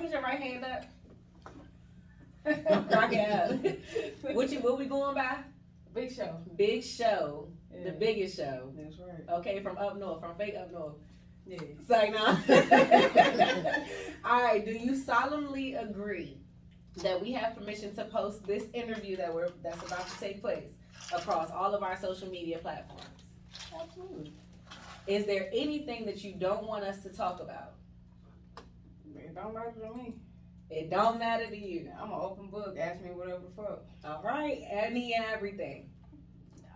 get your right hand up. Rock it out. What we going by? Big Show. Big Show. Yeah. The biggest show. That's right. Okay, from up north, from fake up north. Yeah. Say no. All right, do you solemnly agree that we have permission to post this interview that's about to take place across all of our social media platforms? Absolutely. Is there anything that you don't want us to talk about? It don't matter to me. It don't matter to you. I'm an open book. Ask me whatever the fuck. All right, any and everything.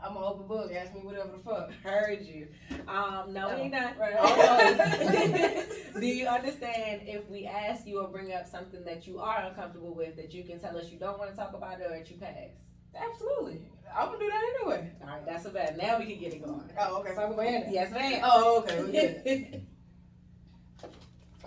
I'm an open book. Ask me whatever the fuck. Heard you. No, we not. Right. Almost. Do you understand if we ask you or bring up something that you are uncomfortable with, that you can tell us you don't want to talk about it or that you pass? Absolutely. I'm gonna do that anyway. All right, that's a bet. Now we can get it going. Oh, okay. So I'm going in. Yes, ma'am. Oh, okay. We good.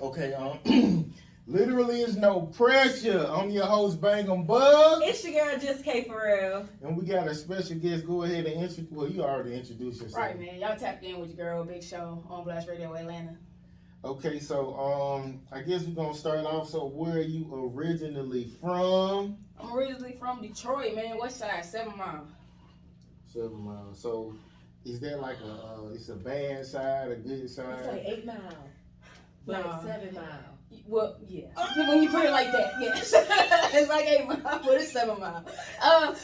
Okay. Literally is no pressure. I'm your host, Bangem Bugg. It's your girl, Just K for real. And we got a special guest. Go ahead and introduce. Well, you already introduced yourself. Right, man. Y'all tapped in with your girl, Big Show, on Blast Radio Atlanta. Okay, so I guess we're gonna start off. So, where are you originally from? I'm originally from Detroit, man. West Side, 7 Mile. 7 miles. So, is that like it's a bad side, a good side? It's like 8 Mile, but Nah. 7 Mile. Well, yeah. When you put it like that, yes. It's like 8 Mile, but it's 7 Mile.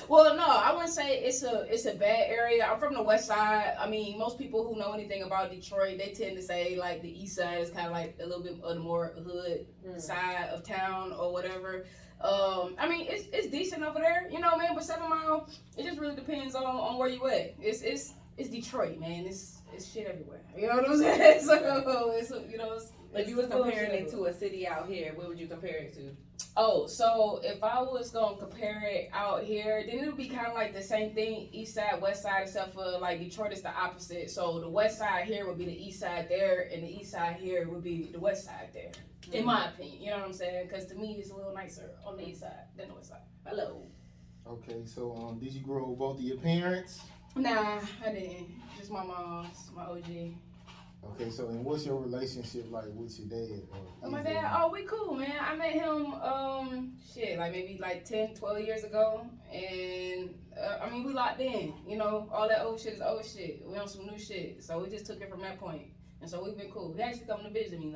Well, no, I wouldn't say it's a bad area. I'm from the West Side. I mean, most people who know anything about Detroit, they tend to say like the East Side is kind of like a little bit of the more hood side of town or whatever. I mean, it's decent over there, you know, man. But 7 Mile, it just really depends on where you at. It's Detroit, man. It's shit everywhere. You know what I'm saying? So it's, you know. If you was comparing it to a city out here, what would you compare it to? Oh, so if I was gonna compare it out here, then it would be kind of like the same thing, East Side, West Side, except for like Detroit is the opposite. So the West Side here would be the East Side there, and the East Side here would be the West Side there. In my opinion, you know what I'm saying? Because to me, it's a little nicer on the East Side than the West Side. Hello. Okay, so did you grow up with both of your parents? Nah, I didn't. Just my mom's, my OG. Okay, so and what's your relationship like with your dad? My dad, oh, we cool, man. I met him, like maybe like 10, 12 years ago. And, I mean, we locked in. You know, all that old shit is old shit. We on some new shit. So we just took it from that point. And so we've been cool. He actually coming to visit me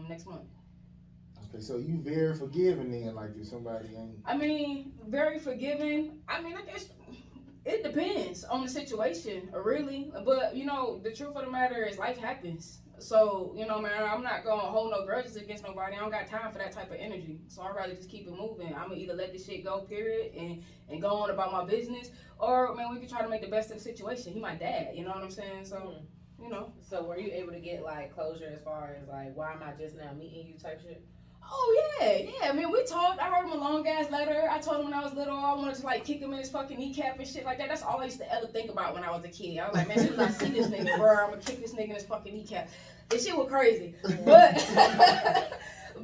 next month. Okay, so you very forgiving then, like if somebody ain't... I mean, very forgiving. I mean, I guess... It depends on the situation, really. But, you know, the truth of the matter is life happens. So, you know, man, I'm not going to hold no grudges against nobody. I don't got time for that type of energy. So I'd rather just keep it moving. I'm going to either let this shit go, period, and go on about my business. Or, man, we can try to make the best of the situation. He my dad, you know what I'm saying? So, you know. So were you able to get, like, closure as far as, like, why am I just now meeting you type shit? Oh, yeah. I mean, we talked. I wrote him a long-ass letter. I told him when I was little, I wanted to, like, kick him in his fucking kneecap and shit like that. That's all I used to ever think about when I was a kid. I was like, man, as soon as I see this nigga, bro, I'm gonna kick this nigga in his fucking kneecap. This shit was crazy.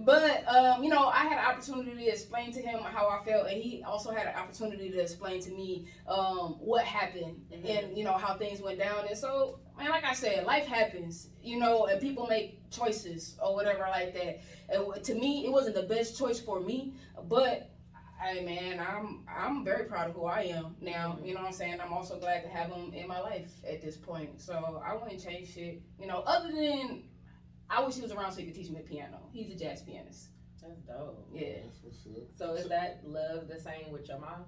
But, you know, I had an opportunity to explain to him how I felt, and he also had an opportunity to explain to me what happened and, you know, how things went down. And so, man, like I said, life happens, you know, and people make choices or whatever like that. And to me, it wasn't the best choice for me, but, hey, man, I'm very proud of who I am now, you know what I'm saying? I'm also glad to have him in my life at this point. So I wouldn't change shit, you know, other than... I wish he was around so he could teach me the piano. He's a jazz pianist. That's dope. Yeah. So is that love the same with your mom?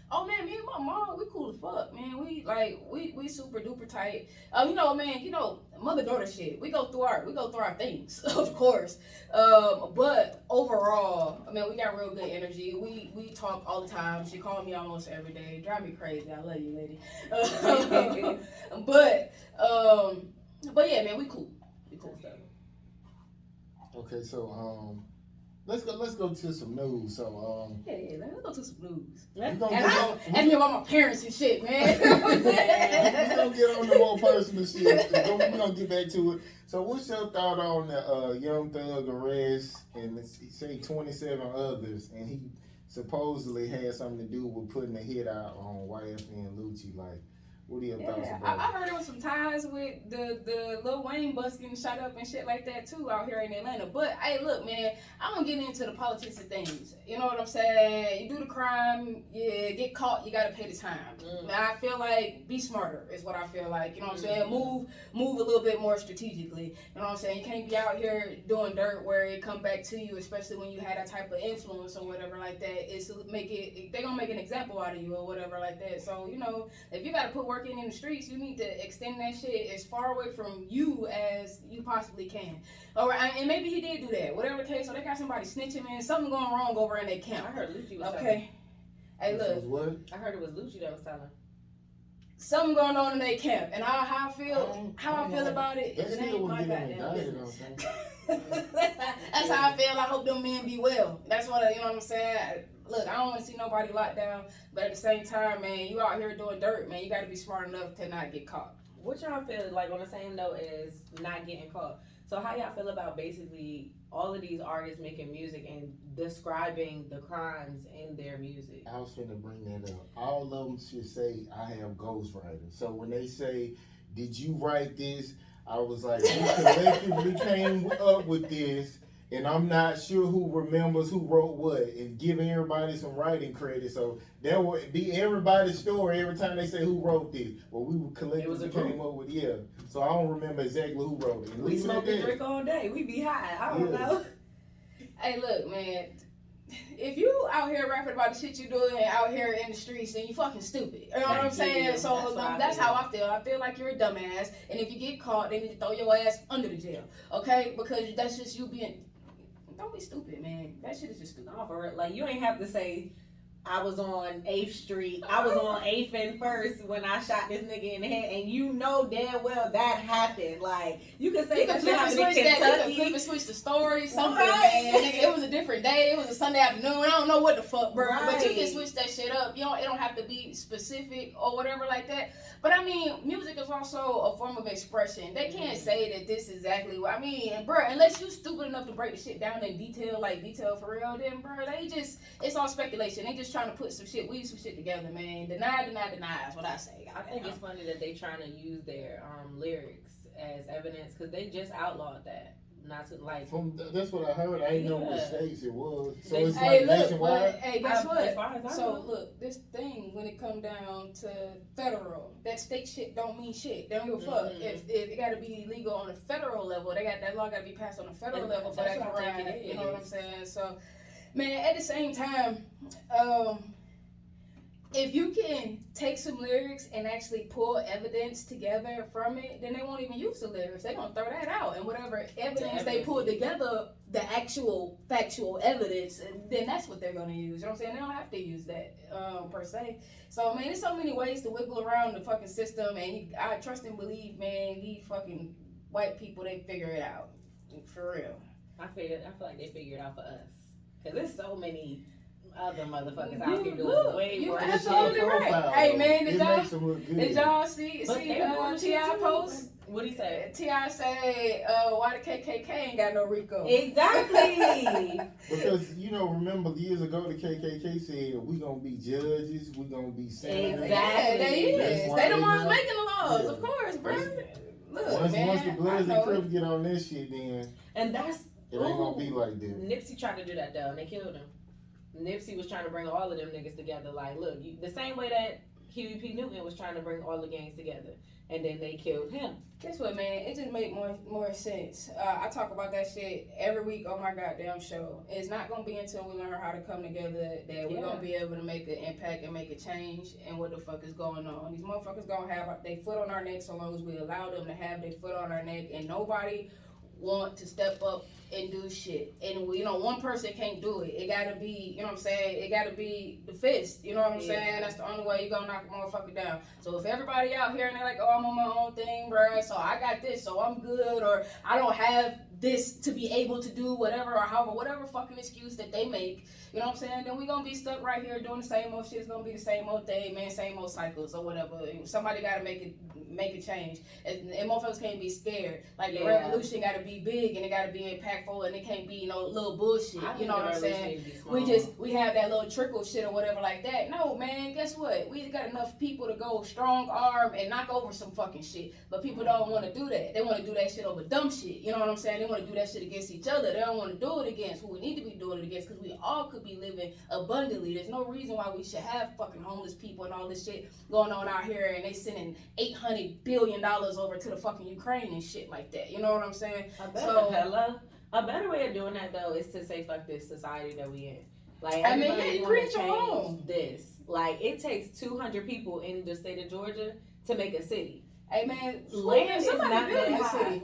Oh man, me and my mom, we cool as fuck, man. We super duper tight. You know, man, you know, mother daughter shit. We go through our things, of course. But overall, I mean, we got real good energy. We talk all the time. She calls me almost every day. Drive me crazy. I love you, lady. But yeah, man, we cool. We cool stuff. Okay, so let's go to some news. So yeah, let's go to some news. And me about my parents and shit, man. we're gonna get on the more personal shit. We're gonna get back to it. So what's your thought on the Young Thug arrest and say 27 others, and he supposedly had something to do with putting a hit out on YF and Lucci? Like, what are your thoughts about it? I heard there was some ties was with the Lil Wayne bus getting shot up and shit like that too out here in Atlanta. But hey, look, man, I don't get into the politics of things. You know what I'm saying? You do the crime, you get caught, you gotta pay the time. Now, I feel like be smarter is what I feel like. You know what I'm saying? Move a little bit more strategically. You know what I'm saying? You can't be out here doing dirt where it come back to you, especially when you had that type of influence or whatever like that. It's they gonna make an example out of you or whatever like that. So, you know, if you gotta put work in the streets, you need to extend that shit as far away from you as you possibly can. All right, and maybe he did do that. Whatever the case, so they got somebody snitching, man. Something going wrong over in their camp. I heard Lucci was okay. Hey, look. What? I heard it was Lucci that was telling. Something going on in their camp, and how I feel about it. That's It still ain't what my get goddamn on business. That's how I feel. I hope them men be well. That's what you know what I'm saying. Look, I don't want to see nobody locked down, but at the same time, man, you out here doing dirt, man. You got to be smart enough to not get caught. What y'all feel like on the same note as not getting caught? So how y'all feel about basically all of these artists making music and describing the crimes in their music? I was finna bring that up. All of them should say, I have ghostwriters. So when they say, did you write this? I was like, we collectively came up with this, and I'm not sure who remembers who wrote what, and giving everybody some writing credit. So that would be everybody's story every time they say who wrote this. Well, we collectively came up with, yeah. So I don't remember exactly who wrote it. And We smoke and drink all day. We be high. I don't know. Hey, look, man. If you out here rapping about the shit you doing out here in the streets, then you fucking stupid. You know what I'm saying? So that's how I feel. I feel like you're a dumbass, and if you get caught, they need to throw your ass under the jail, okay? Because that's just you being. Don't be stupid, man. That shit is just stupid. No, for real. Like, you ain't have to say, I was on 8th Street. I was on 8th and 1st when I shot this nigga in the head, and you know damn well that happened. Like, you can say that shit happened in Kentucky. You can flip and switch the story, something, man. Nigga, it was a different day. It was a Sunday afternoon. I don't know what the fuck, bro. Right. But you can switch that shit up. You know, it don't have to be specific or whatever like that. But I mean, music is also a form of expression. They can't say that this is exactly what I mean, and bro, unless you stupid enough to break the shit down in detail, like detail for real, then bro, it's all speculation. They just trying to put weave some shit together, man. Deny is what I say. I think it's funny that they trying to use their lyrics as evidence because they just outlawed that. Not to like. That's what I heard. I didn't know what states it was. So it's hey, like look, nationwide. Hey, guess what? As far as I know. Look, this thing when it come down to federal, that state shit don't mean shit. They don't give a fuck. If it got to be legal on the federal level, that law got to be passed on the federal level for that to ride. You know what I'm saying? So, man, at the same time, if you can take some lyrics and actually pull evidence together from it, then they won't even use the lyrics. They're going to throw that out. And whatever evidence they pull together, the actual factual evidence, then that's what they're going to use. You know what I'm saying? They don't have to use that per se. So, man, there's so many ways to wiggle around the fucking system. And I trust and believe, man, these fucking white people, they figure it out. For real. I feel like they figured it out for us. Because there's so many other motherfuckers out here doing way worse. Absolutely right. Hey man, did y'all see T.I. post? What'd he say? T.I. say, why the KKK ain't got no RICO? Exactly. Because, remember years ago the KKK said, we gonna be judges, we gonna be senators. Exactly. They the ones making the laws, of course, bro. Look, once the Bloods and Crips get on this shit, then it ain't gonna be like that. Nipsey tried to do that though, and they killed him. Nipsey was trying to bring all of them niggas together. Like, look, the same way that Huey P. Newton was trying to bring all the gangs together, and then they killed him. Guess what, man? It just make more sense. I talk about that shit every week on my goddamn show. It's not gonna be until we learn how to come together that we're gonna be able to make an impact and make a change and what the fuck is going on. These motherfuckers gonna have their foot on our neck so long as we allow them to have their foot on our neck, and nobody want to step up and do shit. And one person can't do it. It gotta be, you know what I'm saying? It gotta be the fist. You know what I'm saying? That's the only way you're gonna knock a motherfucker down. So if everybody out here and they're like, oh, I'm on my own thing, bruh, so I got this, so I'm good, or I don't have this to be able to do whatever or however, whatever fucking excuse that they make, you know what I'm saying? Then we gonna be stuck right here doing the same old shit. It's gonna be the same old thing, man, same old cycles or whatever. Somebody gotta make a change. And motherfuckers can't be scared. Like the revolution gotta be big and it gotta be impactful and it can't be no little bullshit. You know what I'm saying? We have that little trickle shit or whatever like that. No, man, guess what? We got enough people to go strong arm and knock over some fucking shit. But people don't want to do that. They want to do that shit over dumb shit. You know what I'm saying? They want to do that shit against each other. They don't want to do it against who we need to be doing it against, because we all could be living abundantly. There's no reason why we should have fucking homeless people and all this shit going on out here and they sending $800 billion over to the fucking Ukraine and shit like that. You know what I'm saying? A better way of doing that though is to say fuck this society that we in. Like, I mean, you create your own. This. Like, it takes 200 people in the state of Georgia to make a city. Hey man, land is not that high.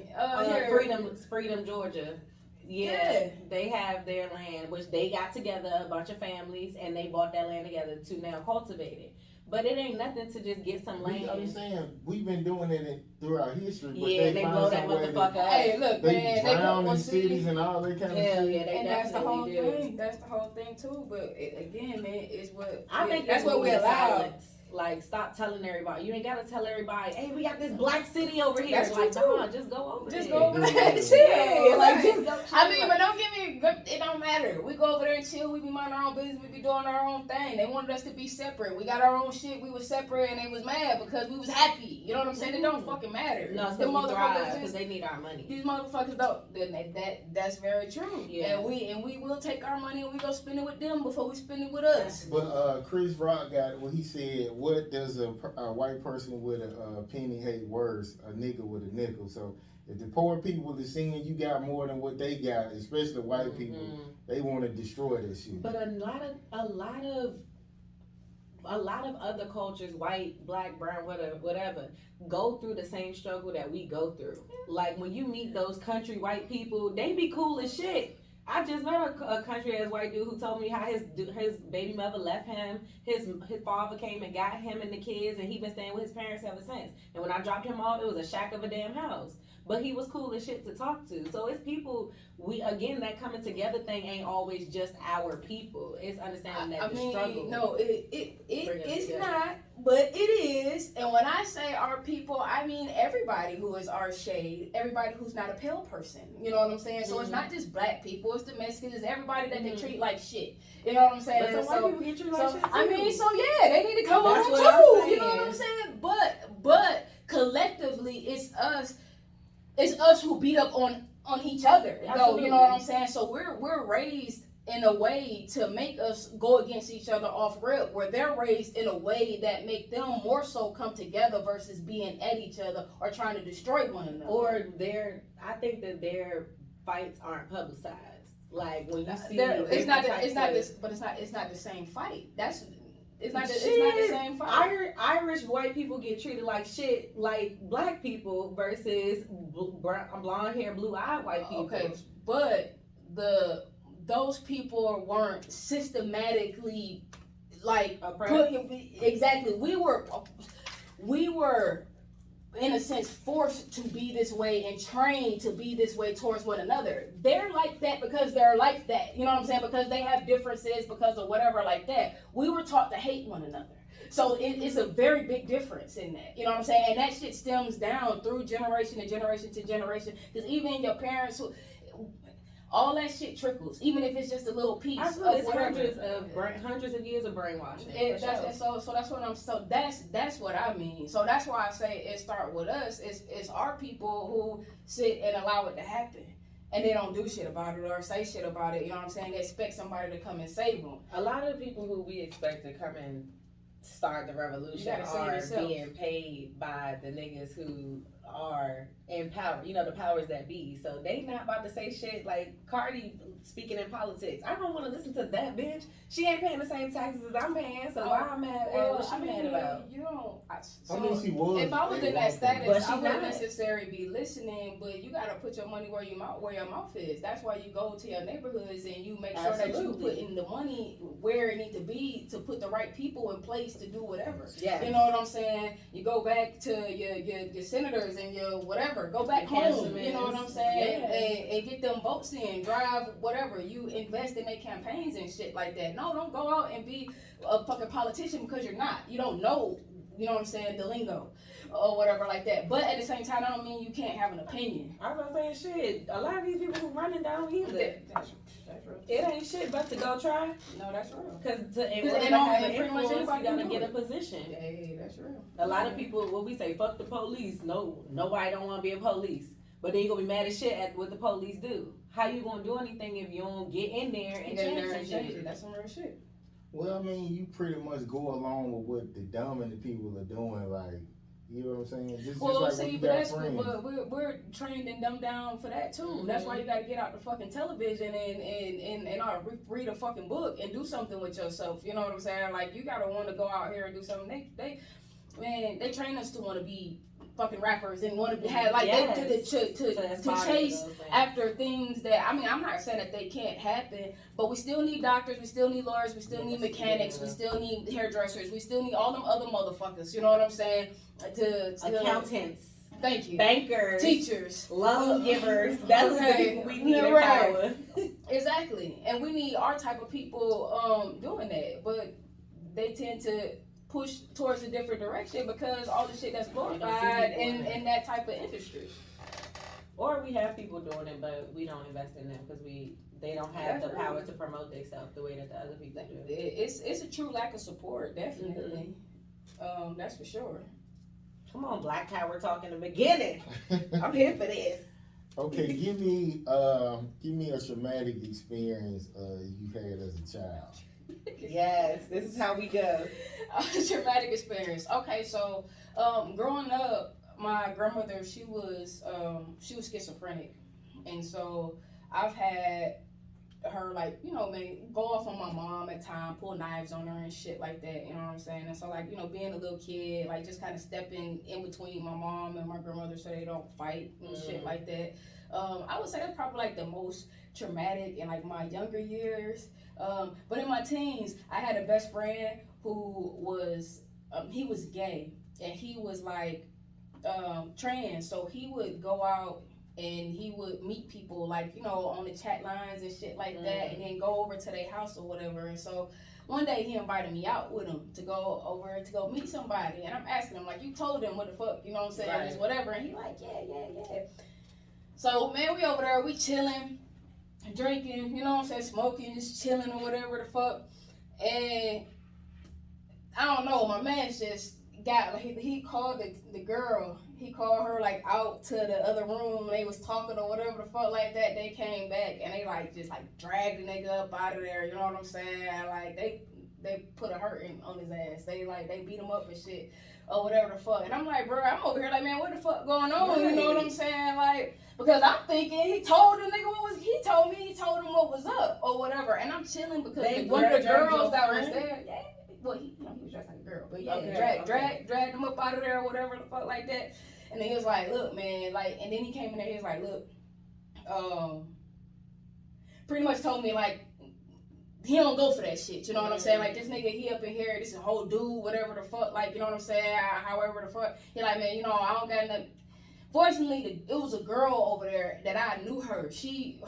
Freedom, Georgia. Yeah, they have their land, which they got together, a bunch of families, and they bought that land together to now cultivate it. But it ain't nothing to just get some land. I'm saying we've been doing it throughout history. But yeah, they blow that motherfucker up. Hey, look, they man, drown in cities and all that kind of shit. Yeah, they and that's the whole do. thing. That's the whole thing too. But again, man, it's what I think that's what we allow. Like, stop telling everybody. You ain't gotta tell everybody, hey, we got this black city over here. That's like, true, just go over there. Just there. go over there and chill. Like, just go chill. I mean, but don't get me, it don't matter. We go over there and chill. We be minding our own business. We be doing our own thing. They wanted us to be separate. We got our own shit. We was separate and they was mad because we was happy. You know what I'm saying? It don't fucking matter. No, it's because they need our money. These motherfuckers don't. That's very true. Yeah. And we will take our money and we go spend it with them before we spend it with us. But Chris Rock got what he said. What does a white person with a penny hate worse? A nigga with a nickel. So if the poor people are seeing you got more than what they got, especially white people, they want to destroy this shit. But a lot of other cultures, white, black, brown, whatever, go through the same struggle that we go through. Like, when you meet those country white people, they be cool as shit. I just met a country ass white dude who told me how his baby mother left him. His father came and got him and the kids, and he been staying with his parents ever since. And when I dropped him off, it was a shack of a damn house. But he was cool as shit to talk to. So it's people, that coming together thing ain't always just our people. It's understanding that struggle. No, it's not, but it is. And when I say our people, I mean everybody who is our shade, everybody who's not a pale person. You know what I'm saying? So it's not just black people, it's the Mexicans, it's everybody that they treat like shit. You know what I'm saying? But some white people get treated like shit too. I mean, so yeah, they need to come on too. You know what I'm saying? But collectively, it's us. It's us who beat up on each other. Though, you know what I'm saying? So we're raised in a way to make us go against each other off rip, where they're raised in a way that make them more so come together versus being at each other or trying to destroy one another. Or I think that their fights aren't publicized. Like, when you see it's not the same fight. It's not the same fight. Irish white people get treated like shit, like black people versus blonde hair, blue eyed white people. Okay, but those people weren't systematically like exactly. We were in a sense forced to be this way and trained to be this way towards one another. They're like that because they're like that. You know what I'm saying? Because they have differences because of whatever like that. We were taught to hate one another. So it's a very big difference in that. You know what I'm saying? And that shit stems down through generation to generation to generation. Because even your parents, all that shit trickles, even if it's just a little piece. It's hundreds of years of brainwashing. That's what I mean. So that's why I say it start with us. It's our people who sit and allow it to happen, and they don't do shit about it or say shit about it. You know what I'm saying? They expect somebody to come and save them. A lot of the people who we expect to come and start the revolution are being paid by the niggas who are in power, the powers that be. So they not about to say shit like Cardi speaking in politics. I don't want to listen to that bitch. She ain't paying the same taxes as I'm paying, so why I'm mad? What she mad about? You don't. She was. If I was in that status, I wouldn't necessarily be listening. But you gotta put your money where your mouth is. That's why you go to your neighborhoods and you make sure that you put in the money where it needs to be to put the right people in place to do whatever. Yeah. You know what I'm saying? You go back to your senators and your whatever. Go back home. Councilmen. You know what I'm saying? Yeah. And get them votes in, drive whatever. You invest in their campaigns and shit like that. No, don't go out and be a fucking politician because you're not. You don't know. You know what I'm saying? The lingo or whatever like that. But at the same time, I don't mean you can't have an opinion. I was saying shit. A lot of these people who running down either. That's real. It ain't shit but to go try. No, that's real. Because in Cause order they to don't- have an and pretty much influence, you anybody gotta can get do a position. Hey, that's real. A lot of people, what we say, fuck the police. No, nobody don't want to be a police. But then you gonna be mad as shit at what the police do. How you gonna do anything if you don't get in there and change it. That's some real shit. Well, I mean, you pretty much go along with what the dominant people are doing, like, you know what I'm saying? Just Well, like see, when you but got that's friends. but we're trained and dumbed down for that too. That's why you got to get out the fucking television and read a fucking book and do something with yourself. You know what I'm saying? Like you gotta want to go out here and do something. They train us to want to be fucking rappers and want to have like to chase after things that, I mean, I'm not saying that they can't happen, but we still need doctors, we still need lawyers, we still need mechanics, we still need hairdressers, we still need all them other motherfuckers. You know what I'm saying? To accountants. Thank you. Bankers, teachers, loan givers. That's the people we need in right. power. Exactly, and we need our type of people doing that, but they tend to push towards a different direction because all the shit that's glorified in that type of industry. Or we have people doing it, but we don't invest in them because they don't have the power to promote themselves the way that the other people do. It's a true lack of support, definitely. That's for sure. Come on, Black Power talk in the beginning. I'm here for this. Okay, give me a traumatic experience you had as a child. Yes, this is how we go. Traumatic experience. Okay, so growing up, my grandmother, she was schizophrenic, and so I've had her, like, you know, go off on my mom at times, pull knives on her and shit like that, you know what I'm saying? And so, like, you know, being a little kid, like, just kind of stepping in between my mom and my grandmother so they don't fight and shit like that. I would say that's probably, like, the most traumatic in, like, my younger years. But in my teens, I had a best friend who was, he was gay, and he was, like, trans, so he would go out and he would meet people, like, you know, on the chat lines and shit like that, and then go over to their house or whatever. And so one day he invited me out with him to go over to go meet somebody, and I'm asking him, like, you told him what the fuck, you know what I'm saying, just whatever, and he like, yeah. So, man, we over there, we chilling, drinking, you know what I'm saying, smoking, just chilling or whatever the fuck, and I don't know, my man just got, like, he called the girl, he called her, like, out to the other room, and they was talking or whatever the fuck like that. They came back, and they, like, just, like, dragged the nigga up out of there, you know what I'm saying? Like, they put a hurting on his ass. They beat him up and shit, or whatever the fuck. And I'm like, bro, I'm over here like, man, what the fuck going on? You know what I'm saying? Like, because I'm thinking he told the nigga he told him what was up, or whatever. And I'm chilling because one of the girls that was there, well, he was dressed like a girl, but dragged him up out of there or whatever the fuck like that. And then he was like, look, man, like, and then he came in there, he was like, look, pretty much told me, like, he don't go for that shit, you know what I'm saying? Like, this nigga, he up in here, this is a whole dude, whatever the fuck, like, you know what I'm saying? However the fuck, he like, man, you know, I don't got nothing. Fortunately, it was a girl over there that I knew her.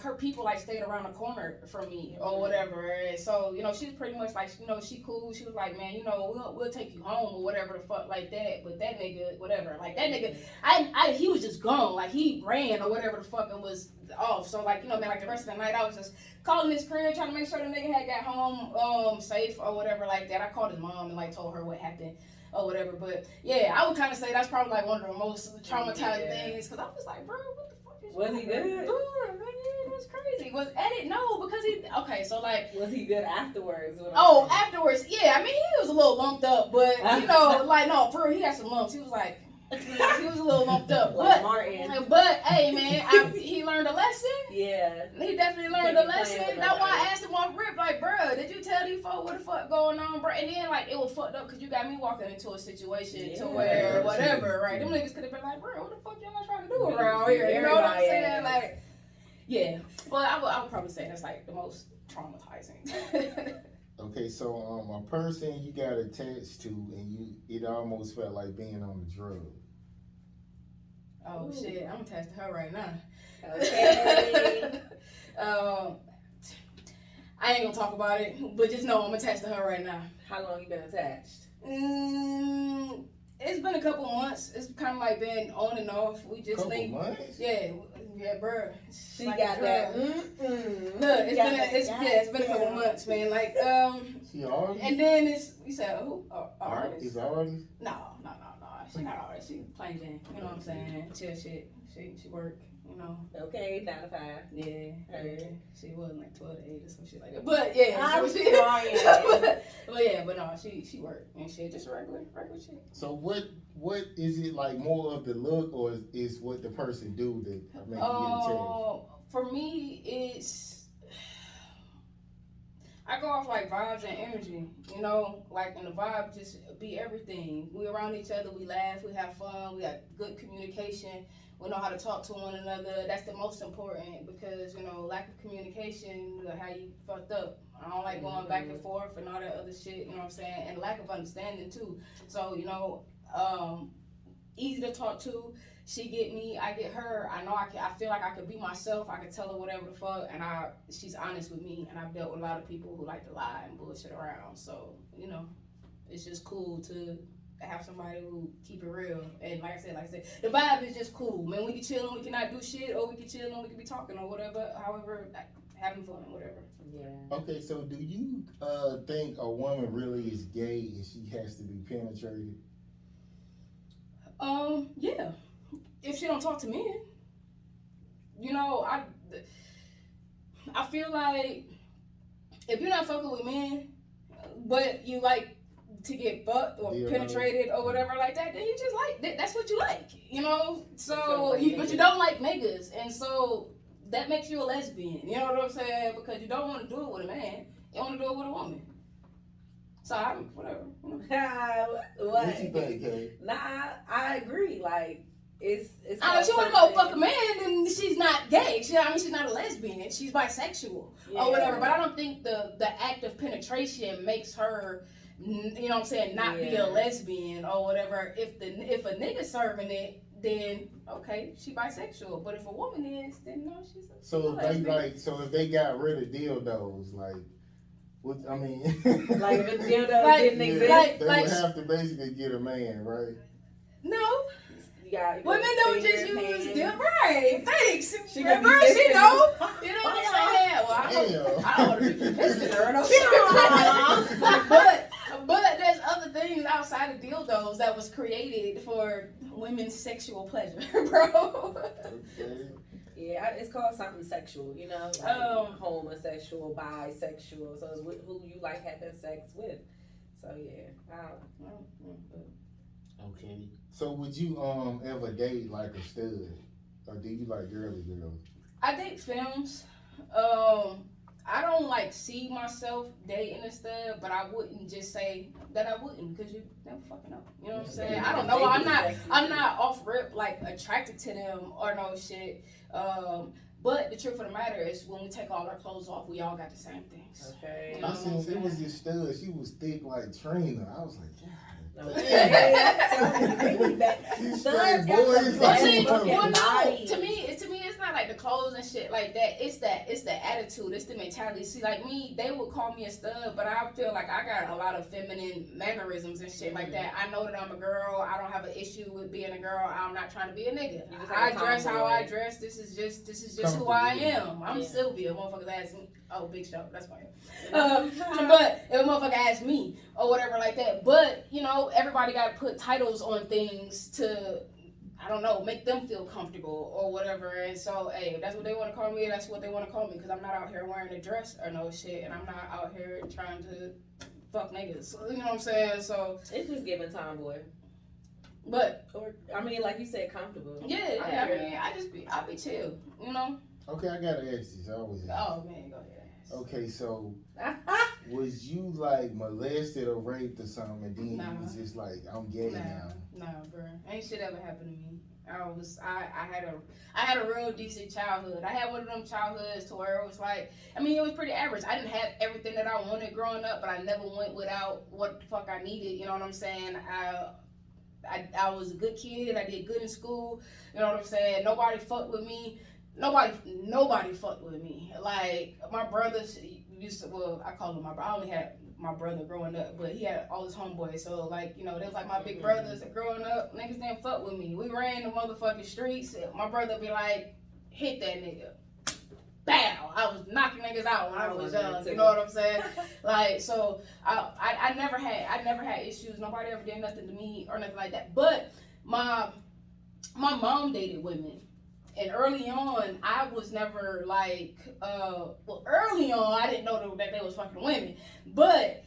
Her people, like, stayed around the corner from me or whatever. And so, you know, she was pretty much like, you know, she cool. She was like, man, you know, we'll take you home or whatever the fuck like that. But that nigga, whatever, like that nigga, he was just gone. Like, he ran or whatever the fuck and was off. So, like, you know, man, like the rest of the night, I was just calling his crib, trying to make sure the nigga had got home safe or whatever like that. I called his mom and, like, told her what happened or whatever. But yeah, I would kind of say that's probably like one of the most traumatizing things, because I was like, bro, what the fuck is was he good? Dude, man, that's crazy. Was Edit? No, because so like, was he good afterwards? Afterwards, yeah. I mean, he was a little lumped up, but you know, like, no, for real, he had some lumps. He was like, he was a little lumped up, like Martin. But hey, man, he learned a lesson. Yeah, he definitely learned a lesson. That's why I asked him off rip, like, bro, did you tell these folks what the fuck going on, bro? And then, like, it was fucked up because you got me walking into a situation to where whatever, right? Them niggas could have been like, bro, what the fuck y'all trying to do around here? You know what I'm saying? Like, yeah. But I would probably say that's like the most traumatizing. Okay, so a person you got attached to, and it almost felt like being on the drug. Oh Ooh. shit, I'm attached to her right now. Okay. I ain't gonna talk about it, but just know I'm attached to her right now. How long you been attached? It's been a couple months. It's kind of like been on and off. We just Couple think, months? yeah, bro. She got that. Look, it's been a couple months, man. Like, She artist? and then you said who? Artist? Is artist? No. She not artist. She plain Jane. You know what I'm saying? Chill shit. She work. You know. Okay, 9 to 5. Yeah. Okay. She wasn't like 12 to 8 or some shit like that. But yeah, I'm so crying. but no, she worked and shit, just regular shit. So what is it like, more of the look, or is what the person do that make you get attached? For me, it's I go off like vibes and energy, you know, like, and the vibe just be everything. We around each other, we laugh, we have fun, we got good communication, we know how to talk to one another. That's the most important, because, you know, lack of communication, how you fucked up. I don't like going back and forth and all that other shit, you know what I'm saying, and lack of understanding too. So, you know, easy to talk to. She get me, I get her. I know I feel like I could be myself. I could tell her whatever the fuck, and she's honest with me. And I've dealt with a lot of people who like to lie and bullshit around. So, you know, it's just cool to have somebody who keep it real. And like I said, the vibe is just cool. Man, we can chill and we can not do shit, or we can chill and we can be talking or whatever, however, having fun, whatever. Yeah. Okay, so do you think a woman really is gay if she has to be penetrated? Yeah. If she don't talk to men, you know, I feel like if you're not fucking with men, but you like to get fucked or penetrated or whatever like that, then you just like that's what you like, you know. So but you don't like niggas, and so that makes you a lesbian. You know what I'm saying? Because you don't want to do it with a man, you want to do it with a woman. So whatever. What you think, Kay? Nah, I agree. Like, it's. If she want to go fuck a man, then she's not gay. She's not a lesbian. She's bisexual or whatever. But I don't think the act of penetration makes her, you know what I'm saying, not be a lesbian or whatever. If a nigga serving it, then okay, she bisexual. But if a woman is, then no, she's a lesbian. If they got rid of dildos, like. What, I mean, like if a dildo didn't exist, they would have to basically get a man, right? No. Yeah, women don't just use dildo, right? Thanks. She know. You know what I'm saying? Well, I don't want to be fisting her, no. But there's other things outside of dildos that was created for women's sexual pleasure, bro. Okay. Yeah, it's called something sexual, you know, like homosexual, bisexual. So it's who you like having sex with. So yeah. Okay. So would you ever date like a stud, or do you like girly girls? I date films. I don't like see myself dating a stud, but I wouldn't just say that I wouldn't, because you never fucking know. You know what I'm saying? I don't know. I'm not off rip like attracted to them or no shit. But the truth of the matter is, when we take all our clothes off, we all got the same things. Okay. You know I seen it was this stud. She was thick like Trina. I was like, God. To me, it's not like the clothes and shit like that. It's the attitude. It's the mentality. See, like me, they would call me a stud, but I feel like I got a lot of feminine mannerisms and shit like that. I know that I'm a girl. I don't have an issue with being a girl. I'm not trying to be a nigga. I dress how I dress. This is just who I am. I'm Sylvia. Motherfuckers ask me. Oh, big show. That's fine. But if a motherfucker asks me or whatever like that, but you know, everybody got to put titles on things to, I don't know, make them feel comfortable or whatever. And so, hey, if that's what they want to call me, that's what they want to call me, because I'm not out here wearing a dress or no shit, and I'm not out here trying to fuck niggas. You know what I'm saying? So it's just giving tomboy. But I mean, like you said, comfortable. Yeah. I mean, I'll be chill. You know. Okay, I gotta ask this. I always ask. Oh man, go ahead. Okay, so was you like molested or raped or something, and then you was just like, I'm gay now? Nah, bro. Ain't shit ever happened to me. I had a real decent childhood. I had one of them childhoods to where it was like, I mean, it was pretty average. I didn't have everything that I wanted growing up, but I never went without what the fuck I needed. You know what I'm saying? I was a good kid. I did good in school. You know what I'm saying? Nobody fucked with me. Nobody fucked with me. Like, my brothers used to, well, I call them my brother. I only had my brother growing up, but he had all his homeboys. So, like, you know, they was like my big brothers. Growing up, niggas didn't fuck with me. We ran the motherfucking streets. My brother be like, hit that nigga. Bow! I was knocking niggas out when I was young. You know what I'm saying? Like, so I never had issues. Nobody ever did nothing to me or nothing like that. But my mom dated women. And early on, I was never like, early on, I didn't know that they was fucking women. But,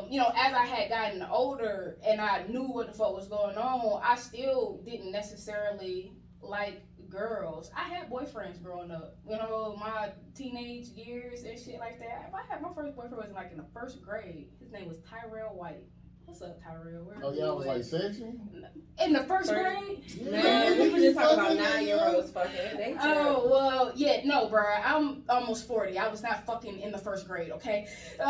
you know, as I had gotten older and I knew what the fuck was going on, I still didn't necessarily like girls. I had boyfriends growing up. You know, my teenage years and shit like that. I had my first boyfriend was like in the first grade. His name was Tyrell White. What's up, Tyrell? Oh, y'all was like sexual? In the first grade? Man, we were just talking about 9-year-olds fucking. They oh, well, yeah, no, bro. I'm almost 40. I was not fucking in the first grade, okay? Yeah,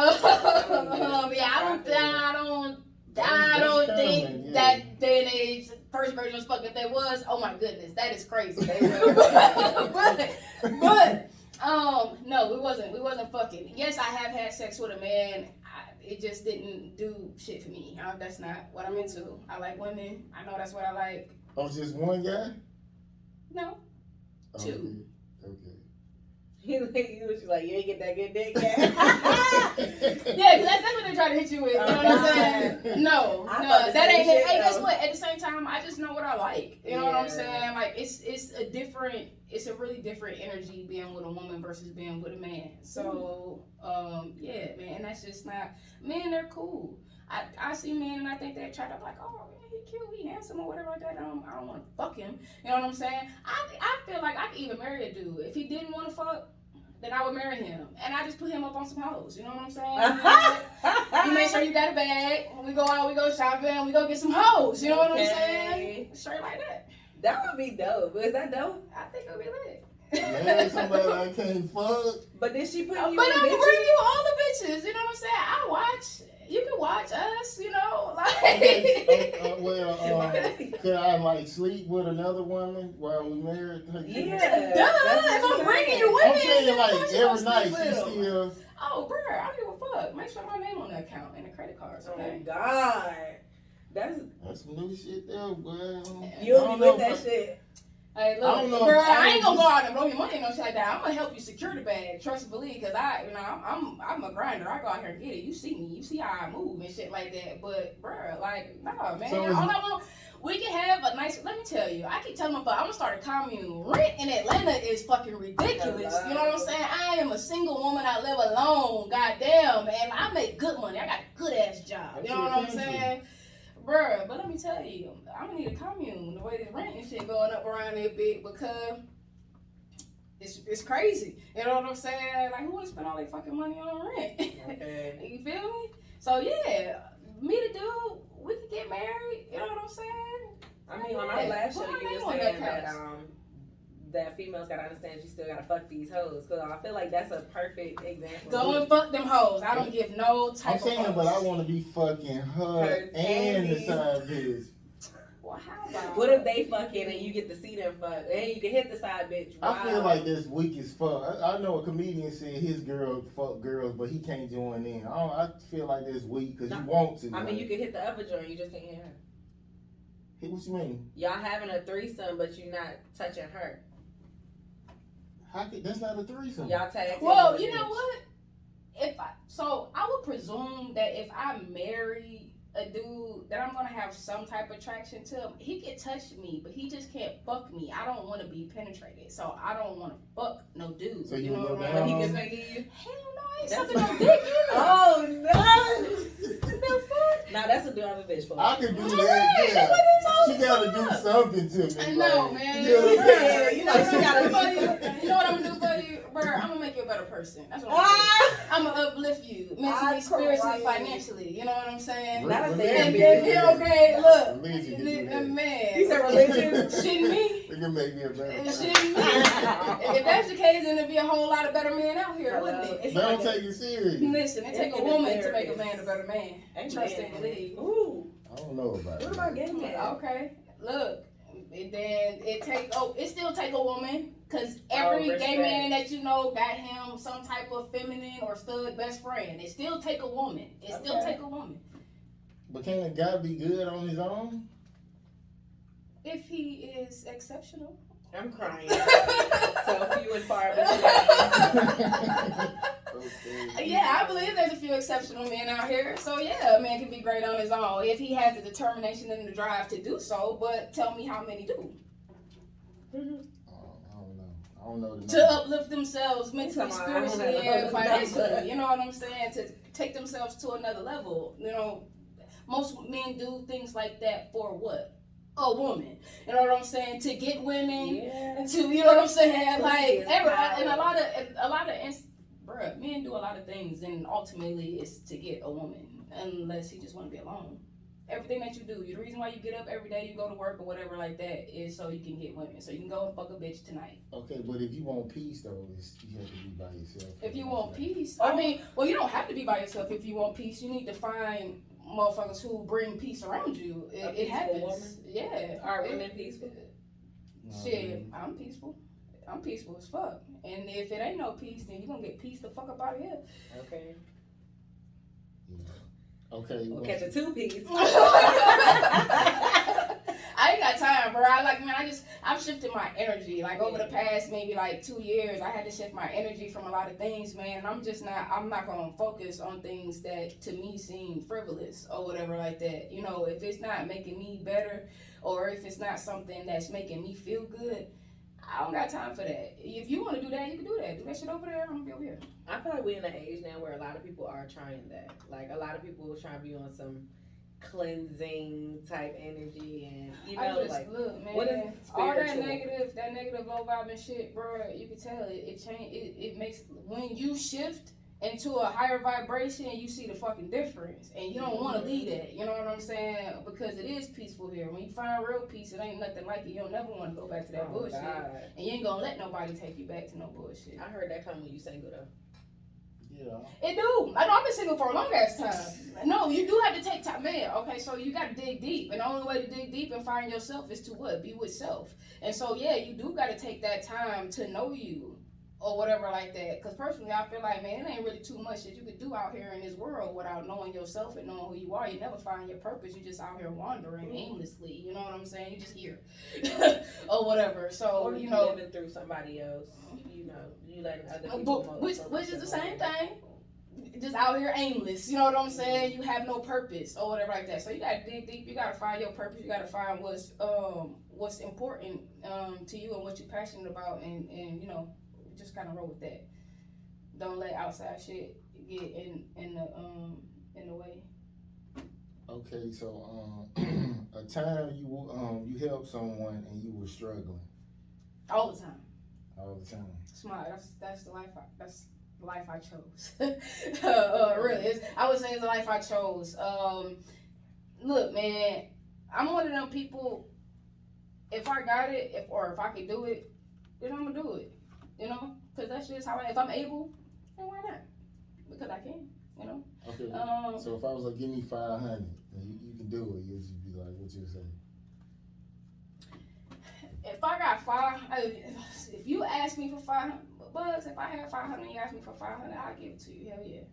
I don't think that day and age, first grade was fucking. If they was, oh my goodness, that is crazy. but no, we wasn't fucking. Yes, I have had sex with a man. It just didn't do shit for me. That's not what I'm into. I like women. I know that's what I like. Oh, just one guy? No, two. Okay. He was like, you ain't get that good dick yet. Yeah, that's what they try to hit you with. You know what I'm saying? No, that ain't it. Hey, guess what? At the same time, I just know what I like. You know what I'm saying? Like, it's a really different energy being with a woman versus being with a man. So, yeah, man, that's just not. Men, they're cool. I see men and I think they're trying to like, oh, man, he cute, he handsome or whatever like that. I don't want to fuck him. You know what I'm saying? I feel like I could even marry a dude if he didn't want to fuck. Then I would marry him, and I just put him up on some hoes. You know what I'm saying? You make sure you got a bag. When we go out, we go shopping, we go get some hoes. You know what I'm saying? Straight like that. That would be dope. Is that dope? I think it would be lit. Man, somebody that can't fuck. But did she put you? But I'm gonna bring you all the bitches. You know what I'm saying? I watch. You can watch us. You know, like. Could I like sleep with another woman while we married? Yeah. Duh. If I'm bringing you women, I'm saying like every night she still. Oh, bro, I don't give a fuck. Make sure my name on the account and the credit cards. Okay. Oh God, that's some new shit there, boy. You'll be with that shit. Hey, look, bro, I ain't gonna go out and blow your money and no shit like that. I'm gonna help you secure the bag, trust and believe, cause I'm a grinder. I go out here and get it. You see me, you see how I move and shit like that. But, bro, like, nah, man. All I want, we can have a nice. Let me tell you, I keep telling my fuck, I'm gonna start a commune. Rent in Atlanta is fucking ridiculous. You know what I'm saying? I am a single woman. I live alone. Goddamn, man. I make good money. I got a good ass job. You know what I'm saying? Bruh, but let me tell you, I'm gonna need a commune. The way this rent and shit going up around there big because it's crazy. You know what I'm saying? Like, who wanna spend all their fucking money on rent? Okay. You feel me? So yeah, me the dude, we could get married. You know what I'm saying? I mean, on our last show, you were saying that females gotta understand you still gotta fuck these hoes. Cause I feel like that's a perfect example. Go and fuck them hoes. I don't give no type of fuck. I'm saying, but I want to be fucking her and the side bitch. Well, how about? What if they fucking and you get to see them fuck and you can hit the side bitch? Wow. I feel like that's weak as fuck. I know a comedian said his girl fuck girls, but he can't join in. I feel like that's weak because you want to. I mean, you can hit the other joint, you just can't hit her. Hey, what you mean? Y'all having a threesome, but you're not touching her. That's not a threesome. Y'all tag. Well, you know what? I would presume that if I marry a dude, that I'm gonna have some type of attraction to him. He can touch me, but he just can't fuck me. I don't want to be penetrated, so I don't want to fuck no dude. So you know know what that he can make you? Hell no, I ain't sucking no dick either. Oh no! The fuck? Now that's a do I'm a bitch for. I can do that. Yeah. She gotta do something to me. I know, man. You know she gotta do you. You know what I'm gonna do for you, bro? I'm gonna make you a better person. That's what I'm gonna uplift you mentally, spiritually, financially. You know what I'm saying? Not a And therapy. then, okay, look, man. He said religion. Shitting me. It can make me a better person. Shitting me. If that's the case, then there'd be a whole lot of better men out here, wouldn't it? They don't take you serious. Listen, it take a woman to make a man a better man. Trust and believe. Ooh. don't know about What it. about gay men? Okay, look, and then it still take a woman, cause every gay man that you know got him some type of feminine or stud best friend. It still take a woman. It still take a woman. But can a guy be good on his own? If he is exceptional. I'm crying. So few and far between. Okay. Yeah, I believe there's a few exceptional men out here. So yeah, a man can be great on his own if he has the determination and the drive to do so. But tell me how many do I don't know. The to number. uplift themselves mentally, Come on, I don't spiritually, have and no financially. number. You know what I'm saying? To take themselves to another level. You know, most men do things like that for what? A woman. You know what I'm saying? To get women. Yeah. To, you know what I'm saying? Like Yes, and a lot of bruh, men do a lot of things, and ultimately it's to get a woman, unless he just want to be alone. Everything that you do, the reason why you get up every day, you go to work or whatever like that, is so you can get women, so you can go and fuck a bitch tonight. Okay, but if you want peace though, you have to be by yourself. If you want peace, I mean, well, you don't have to be by yourself. If you want peace, you need to find motherfuckers who bring peace around you. It happens. Woman? Yeah. Are women peaceful? Shit, I'm peaceful. I'm peaceful as fuck. And if it ain't no peace, then you gonna get peace the fuck up out of here. Okay. Yeah. Okay. We'll catch a 2-piece. I ain't got time, bro. I've shifted my energy. Like over the past maybe like 2 years, I had to shift my energy from a lot of things, man. And I'm not gonna focus on things that to me seem frivolous or whatever like that. You know, if it's not making me better or if it's not something that's making me feel good, I don't got time for that. If you want to do that, you can do that. Do that shit over there. I'm gonna be over here. I feel like we're in an age now where a lot of people are trying that. Like a lot of people are trying to be on some cleansing type energy, and you know, like look, man. what is All that spiritual? negative, low vibe and shit, bro. You can tell it change. It makes when you shift into a higher vibration, you see the fucking difference, and you don't want to leave that. You know what I'm saying? Because it is peaceful here. When you find real peace, it ain't nothing like it. You don't never want to go back to that bullshit, God. and you ain't gonna let nobody take you back to no bullshit. I heard that come when you single though. Yeah. It do. I know I've been single for a long ass time. No, you do have to take time, man. Okay, so you got to dig deep, and the only way to dig deep and find yourself is to what? Be with self. And so yeah, you do got to take that time to know you. Or whatever like that. Because personally, I feel like, man, it ain't really too much that you could do out here in this world without knowing yourself and knowing who you are. You never find your purpose. You just out here wandering aimlessly. You know what I'm saying? You just here. Or whatever. So, Or you know. living through somebody else. You know, you letting other people Which is the same thing. Just out here aimless. You know what I'm saying? You have no purpose or whatever like that. So you got to dig deep. You got to find your purpose. You got to find what's important to you and what you're passionate about. And you know, just kind of roll with that. Don't let outside shit get in the way. Okay, so a time you helped someone and you were struggling. All the time. All the time. Smart. That's the life. That's the life I chose. Really, I would say it's the life I chose. Look, man, I'm one of them people. If I got it, if I could do it, then I'm gonna do it. You know, because that's just how if I'm able, then why not? Because I can, you know. Okay. So if I was like, give me 500, and you can do it, you'd just be like, what you say? If I got if you ask me for 500 bucks, if I had 500 and you ask me for 500, I'll give it to you. Hell yeah,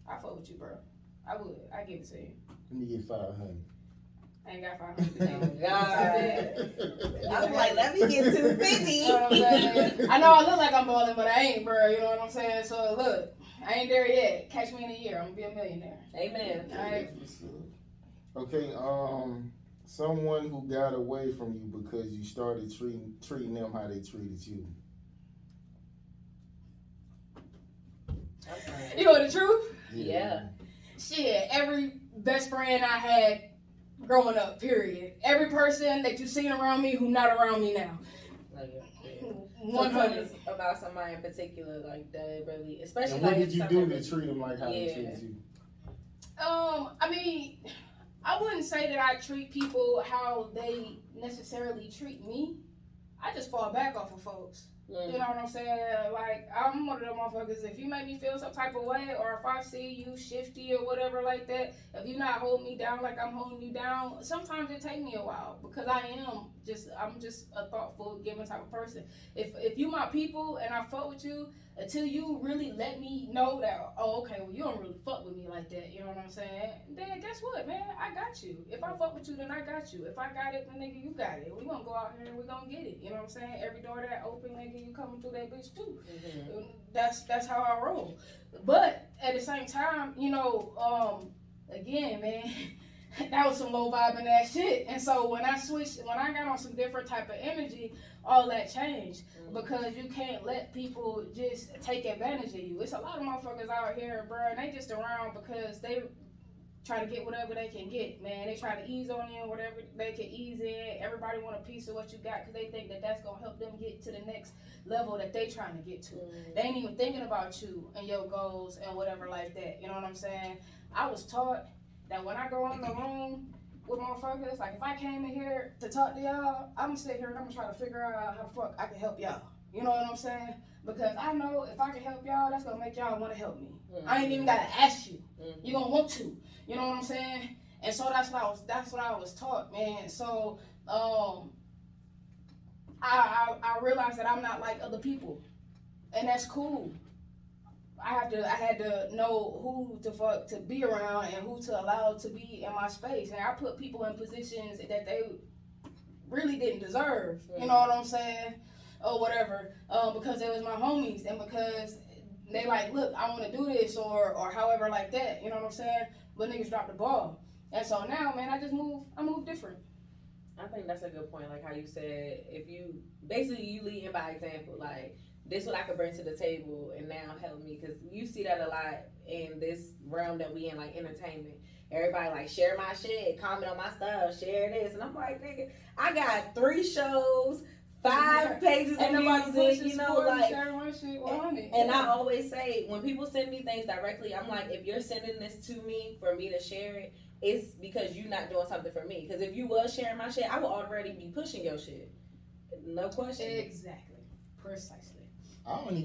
I fuck with you, bro. I would. I give it to you. Let me get 500. I ain't got 500. Oh, God. I'm like, let me get 250. You know what I'm saying? I know I look like I'm balling, but I ain't, bro. You know what I'm saying? So look, I ain't there yet. Catch me in a year, I'm gonna be a millionaire. Amen. All right. Okay. Someone who got away from you because you started treating them how they treated you. Okay. You know the truth? Yeah. Shit, every best friend I had growing up, period. Every person that you seen around me who not around me now. Like, yeah. 100. So about somebody in particular, like that really, especially And what like did you do to treat them like how they Yeah. treated you? I mean, I wouldn't say that I treat people how they necessarily treat me. I just fall back off of folks. You know what I'm saying? Like, I'm one of them motherfuckers. If you make me feel some type of way, or if I see you shifty or whatever like that, if you not holding me down like I'm holding you down, sometimes it take me a while because I'm just a thoughtful, giving type of person. If you my people and I fuck with you, until you really let me know that, oh, okay, well, you don't really fuck with me like that, you know what I'm saying? Then guess what, man? I got you. If I fuck with you, then I got you. If I got it, then nigga, you got it. We gonna go out here and we gonna get it, you know what I'm saying? Every door that open, nigga, you coming through that bitch too. Mm-hmm. That's how I roll. But at the same time, you know, again, man, that was some low vibing ass shit. And so when I got on some different type of energy, all that changed. Because you can't let people just take advantage of you. It's a lot of motherfuckers out here, bro, and they just around because they try to get whatever they can get, man. They try to ease on you, whatever they can ease in. Everybody want a piece of what you got because they think that that's going to help them get to the next level that they trying to get to. They ain't even thinking about you and your goals and whatever like that. You know what I'm saying? I was taught that when I go in the room with motherfuckers, like if I came in here to talk to y'all, I'm gonna sit here and I'm gonna try to figure out how the fuck I can help y'all. You know what I'm saying? Because I know if I can help y'all, that's gonna make y'all wanna help me. I ain't even gotta ask you. You gonna want to. You know what I'm saying? And so that's what I was taught, man. So I realized that I'm not like other people. And that's cool. I had to know who to fuck to be around and who to allow to be in my space. And I put people in positions that they really didn't deserve. You know what I'm saying? Or whatever. Because they was my homies and because they like, look, I want to do this or however like that. You know what I'm saying? But niggas dropped the ball. And so now, man, I move different. I think that's a good point. Like how you said, if you leading by example, like, this what I could bring to the table and now help me, because you see that a lot in this realm that we in, like entertainment. Everybody like share my shit, comment on my stuff, share this, and I'm like, nigga, I got 3 shows, 5 pages of music, you know, like. And I always say when people send me things directly, I'm like, if you're sending this to me for me to share it, it's because you're not doing something for me. Because if you was sharing my shit, I would already be pushing your shit. No question. Exactly. Precisely. I don't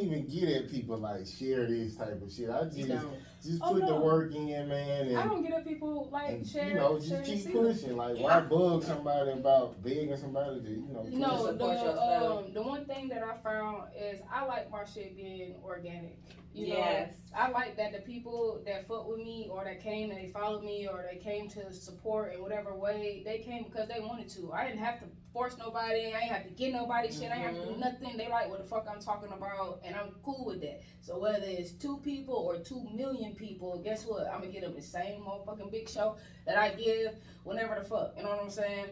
even get at people like share this type of shit. I just put the work in, man. And I don't get at people like share. You know, just keep pushing. Like, why bug somebody about begging somebody to, you know, no, the one thing that I found is I like my shit being organic. You know, I like that the people that fuck with me or that came and they followed me or they came to support in whatever way, they came because they wanted to. I didn't have to force nobody. I ain't have to get nobody shit. I ain't have to do nothing. They like what the fuck I'm talking about, and I'm cool with that. So whether it's 2 people or 2 million people, guess what? I'm gonna give them the same motherfucking big show that I give whenever the fuck. You know what I'm saying?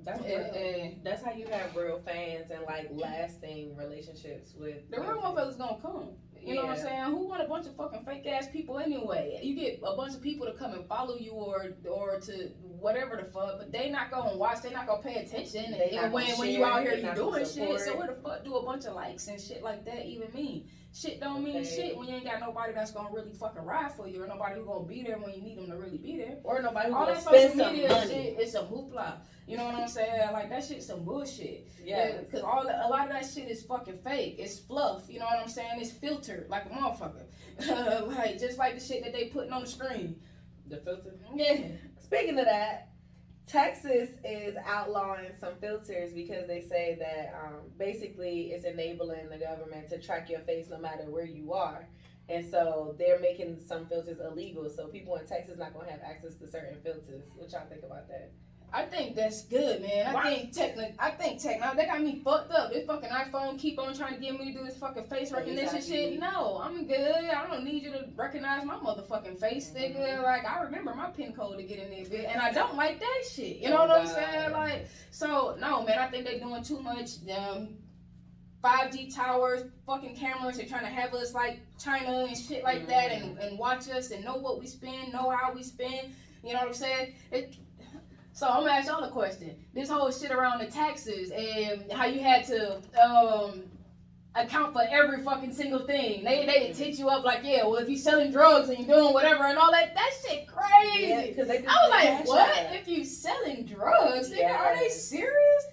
That's how you have real fans and like lasting relationships with the real motherfuckers gonna come. You know what I'm saying? Who want a bunch of fucking fake ass people anyway? You get a bunch of people to come and follow you or to whatever the fuck, but they not gonna watch, they not gonna pay attention. And when you out here you doing shit, so what the fuck do a bunch of likes and shit like that even mean? Shit don't mean shit when you ain't got nobody that's gonna really fucking ride for you or nobody who gonna be there when you need them to really be there. Or nobody who all gonna that spend social some media money. Shit, it's a hoopla. You know what I'm saying? Like that shit's some bullshit. Yeah. Because a lot of that shit is fucking fake. It's fluff. You know what I'm saying? It's filtered like a motherfucker. Like just like the shit that they putting on the screen. The filter. Yeah. Speaking of that, Texas is outlawing some filters because they say that basically it's enabling the government to track your face no matter where you are. And so they're making some filters illegal. So people in Texas not going to have access to certain filters. What y'all think about that? I think that's good, man. I think technology, they got me fucked up. This fucking iPhone keep on trying to get me to do this fucking face recognition shit. No, I'm good. I don't need you to recognize my motherfucking face, nigga. Like, I remember my pin code to get in there, bitch. And I don't like that shit. You know what I'm saying? Like, so, no, man, I think they doing too much. 5G towers, fucking cameras, they're trying to have us like China and shit like that and watch us and know what we spend, know how we spend. You know what I'm saying? So I'm gonna ask y'all a question. This whole shit around the taxes and how you had to account for every fucking single thing. They hit you up like, yeah, well if you're selling drugs and you're doing whatever and all that shit crazy. Yeah, I was like, what? If you selling drugs, nigga, are they serious?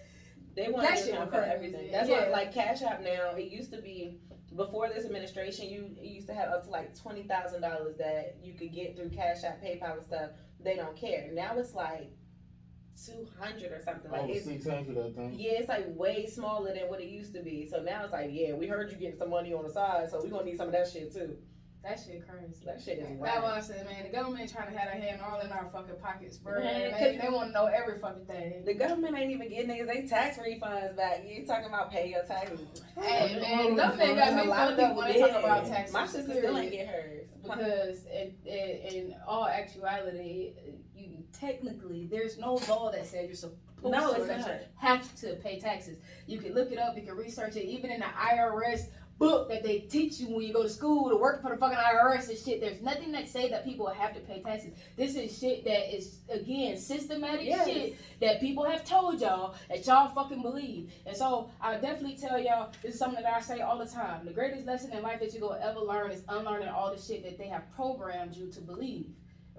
They want That to shit account was for crazy. everything. That's Yeah. why, like Cash App now, it used to be before this administration, you used to have up to like $20,000 that you could get through Cash App, PayPal, and stuff. They don't care. Now it's like 200 or something. Like Over it's 600, I think. yeah, it's like way smaller than what it used to be. So now it's like, yeah, we heard you getting some money on the side, so we gonna need some of that shit too. That shit crazy. That shit is That's wild. why I said, man, the government trying to have their hand all in our fucking pockets, bro. Man, They want to know every fucking thing. The government ain't even getting niggas they tax refunds back. You talking about pay your taxes? Hey, man, the government got me fucked up when they talk about taxes. My sister still ain't get hers. Because in all actuality, you technically there's no law that says you're supposed No, to it's or that not. you have to pay taxes. You can look it up, you can research it, even in the IRS book that they teach you when you go to school to work for the fucking IRS and shit. There's nothing that say that people have to pay taxes. This is shit that is, again, systematic shit that people have told y'all that y'all fucking believe. And so I definitely tell y'all, this is something that I say all the time. The greatest lesson in life that you gonna ever learn is unlearning all the shit that they have programmed you to believe.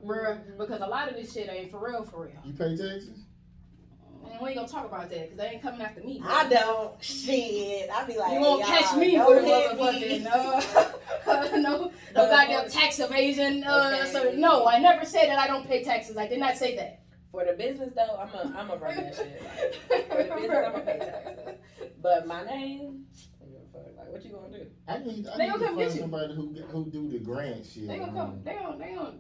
Bruh, because a lot of this shit ain't for real, for real. You pay taxes? And we ain't gonna talk about that because they ain't coming after me. Bro. I don't. Shit. I be like, You won't catch me with a motherfucking no goddamn tax evasion. So no, I never said that I don't pay taxes. I did not say that. For the business though, I'm a run that shit. Like, for the business, I'm gonna pay taxes. But my name, like, what you gonna do? I need They to gonna come find get you. somebody who do the grant shit. They gonna come. They gonna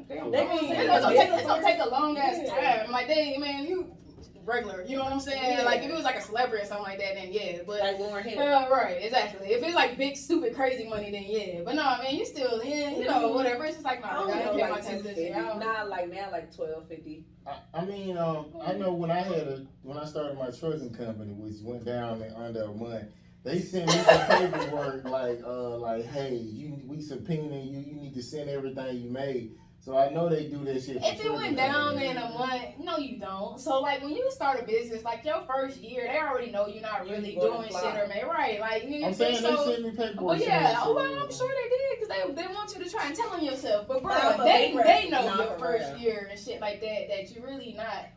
It's gonna take a long ass time. Like man, you regular. You know what I'm saying? Yeah. Like if it was like a celebrity or something like that, then yeah. But Like Warren Hill. right, exactly. If it's like big, stupid, crazy money, then yeah. But no, man, you still in. You know, whatever. It's just like I no, don't I know, ain't pay my like taxes this 250. year. Nah, like now, like $12.50. I mean, I know when I started my trucking company, which went down in under a month, they sent me some paperwork like, hey, we subpoena you. You need to send everything you made. So I know they do that shit. If it went down in a month, no, you don't. So like when you start a business, like your first year, they already know you're not really doing shit or man, right? Like you I'm saying they sent me paperwork. But yeah, I'm sure they did because they want you to try and tell on yourself. But bro, Nah, they know nah, your for first real. year and shit like that you really not.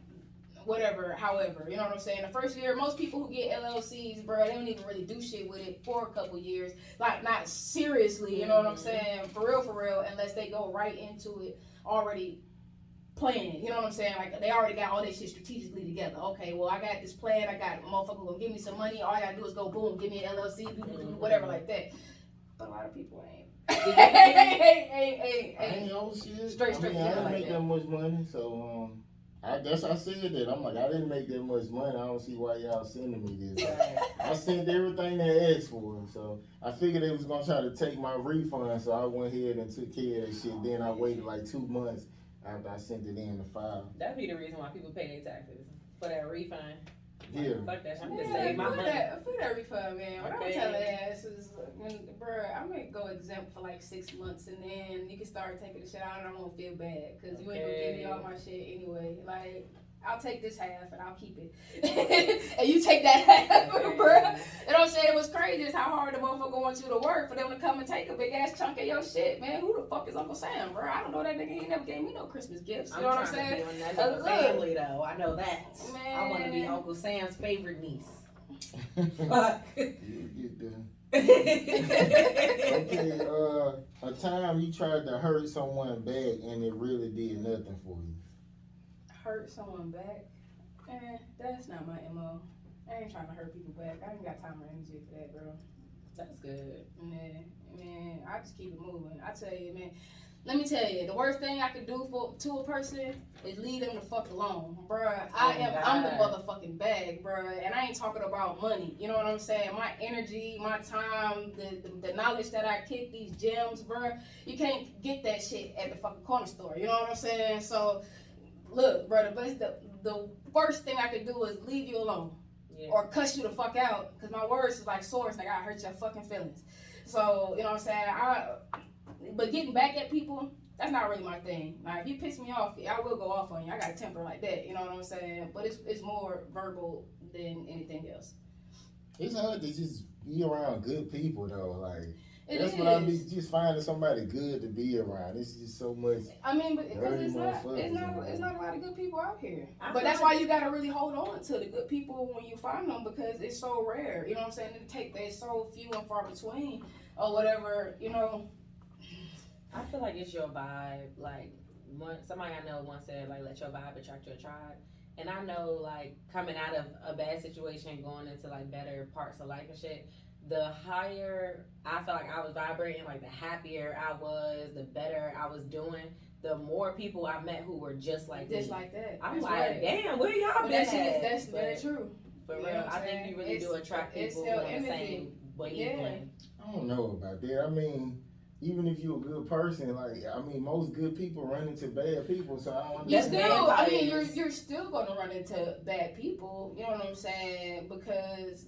Whatever, however, you know what I'm saying? The first year, most people who get LLCs, bro, they don't even really do shit with it for a couple years. Like, not seriously, you know what I'm saying? For real, unless they go right into it already planning, you know what I'm saying? Like, they already got all this shit strategically together. Okay, well, I got this plan, I got a motherfucker gonna give me some money, all I gotta do is go, boom, give me an LLC, whatever like that. But a lot of people ain't. ain't no shit. Straight I didn't like make that much money, so I guess I said that. I'm like, I didn't make that much money. I don't see why y'all sending me this. I sent everything they asked for, so I figured they was gonna try to take my refund. So I went ahead and took care of that shit. Then I waited like 2 months after I sent it in to file. That'd be the reason why people pay their taxes for that refund. Yeah. Fuck that shit. I'm just saving my money. For that refund, man. What Okay. I'm telling ass is, bruh, I'm gonna go exempt for like 6 months and then you can start taking the shit out and I won't feel bad because you ain't gonna give me all my shit anyway. Like, I'll take this half and I'll keep it. And you take that half, bruh. You know what I'm saying? It was crazy. It's how hard the motherfucker wants you to work for them to come and take a big ass chunk of your shit, man. Who the fuck is Uncle Sam, bro? I don't know that nigga. He never gave me no Christmas gifts. You know what I'm saying? I'm trying to be on that family though. I know that. Man. I want to be Uncle Sam's favorite niece. Fuck. You get there. Okay, a time you tried to hurt someone back and it really did nothing for you. Hurt someone back? That's not my MO. I ain't trying to hurt people back. I ain't got time or energy for that, bro. That's good. Man, I just keep it moving. I tell you, man. Let me tell you, the worst thing I could do to a person is leave them the fuck alone, bruh. I'm the motherfucking bag, bruh, and I ain't talking about money. You know what I'm saying? My energy, my time, the knowledge that I kick these gems, bruh. You can't get that shit at the fucking corner store. You know what I'm saying? So, look, brother, the worst thing I could do is leave you alone. Yeah. Or cuss you the fuck out, because my words is like swords, like I hurt your fucking feelings. So, you know what I'm saying? But getting back at people, that's not really my thing. Now, if you piss me off, I will go off on you. I got a temper like that, you know what I'm saying? But it's more verbal than anything else. It's hard to just be around good people though, like. That's what I mean. Just finding somebody good to be around. It's just so much. I mean, because dirty it's not a lot of good people out here. But that's why you gotta really hold on to the good people when you find them, because it's so rare. You know what I'm saying? It's so few and far between, or whatever. You know. I feel like it's your vibe. Like somebody I know once said, like, let your vibe attract your tribe. And I know, like, coming out of a bad situation, going into like better parts of life and shit, the higher I felt like I was vibrating, like the happier I was, the better I was doing, the more people I met who were just like Just me. like that. I'm That's like, right. damn, where y'all been at? That's very true. For You real, know what I'm I think saying? you really do attract people still on the energy. same wavelength. I don't know about that. I mean, even if you're a good person, like, I mean, most good people run into bad people, so I don't You understand. still, I mean, you're still gonna run into bad people. You know what I'm saying? Because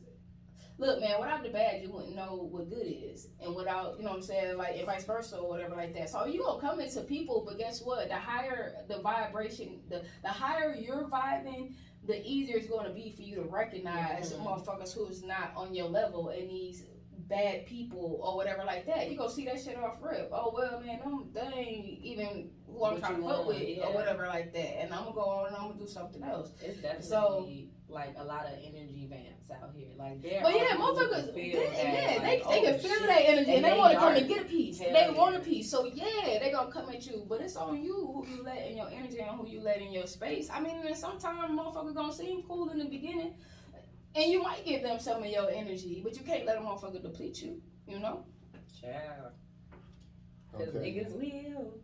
look, man, without the bad, you wouldn't know what good is, and without, you know what I'm saying, like, and vice versa or whatever like that. So you gonna come into people, but guess what? The higher the vibration, the higher you're vibing, the easier it's gonna be for you to recognize motherfuckers who's not on your level and these bad people or whatever like that. You go see that shit off rip. Oh well, man, they ain't even who I'm trying to fuck with or whatever like that. And I'm gonna go on and I'm gonna do something else. It's definitely like a lot of energy vamps out here. Like but yeah, motherfuckers, they can feel that energy and they want to come and get a piece. They want a piece. So yeah, they gonna come at you. But it's on you who you let in your energy and who you let in your space. I mean, sometimes motherfuckers gonna seem cool in the beginning. And you might give them some of your energy, but you can't let a motherfucker deplete you, you know? Child. Because niggas will.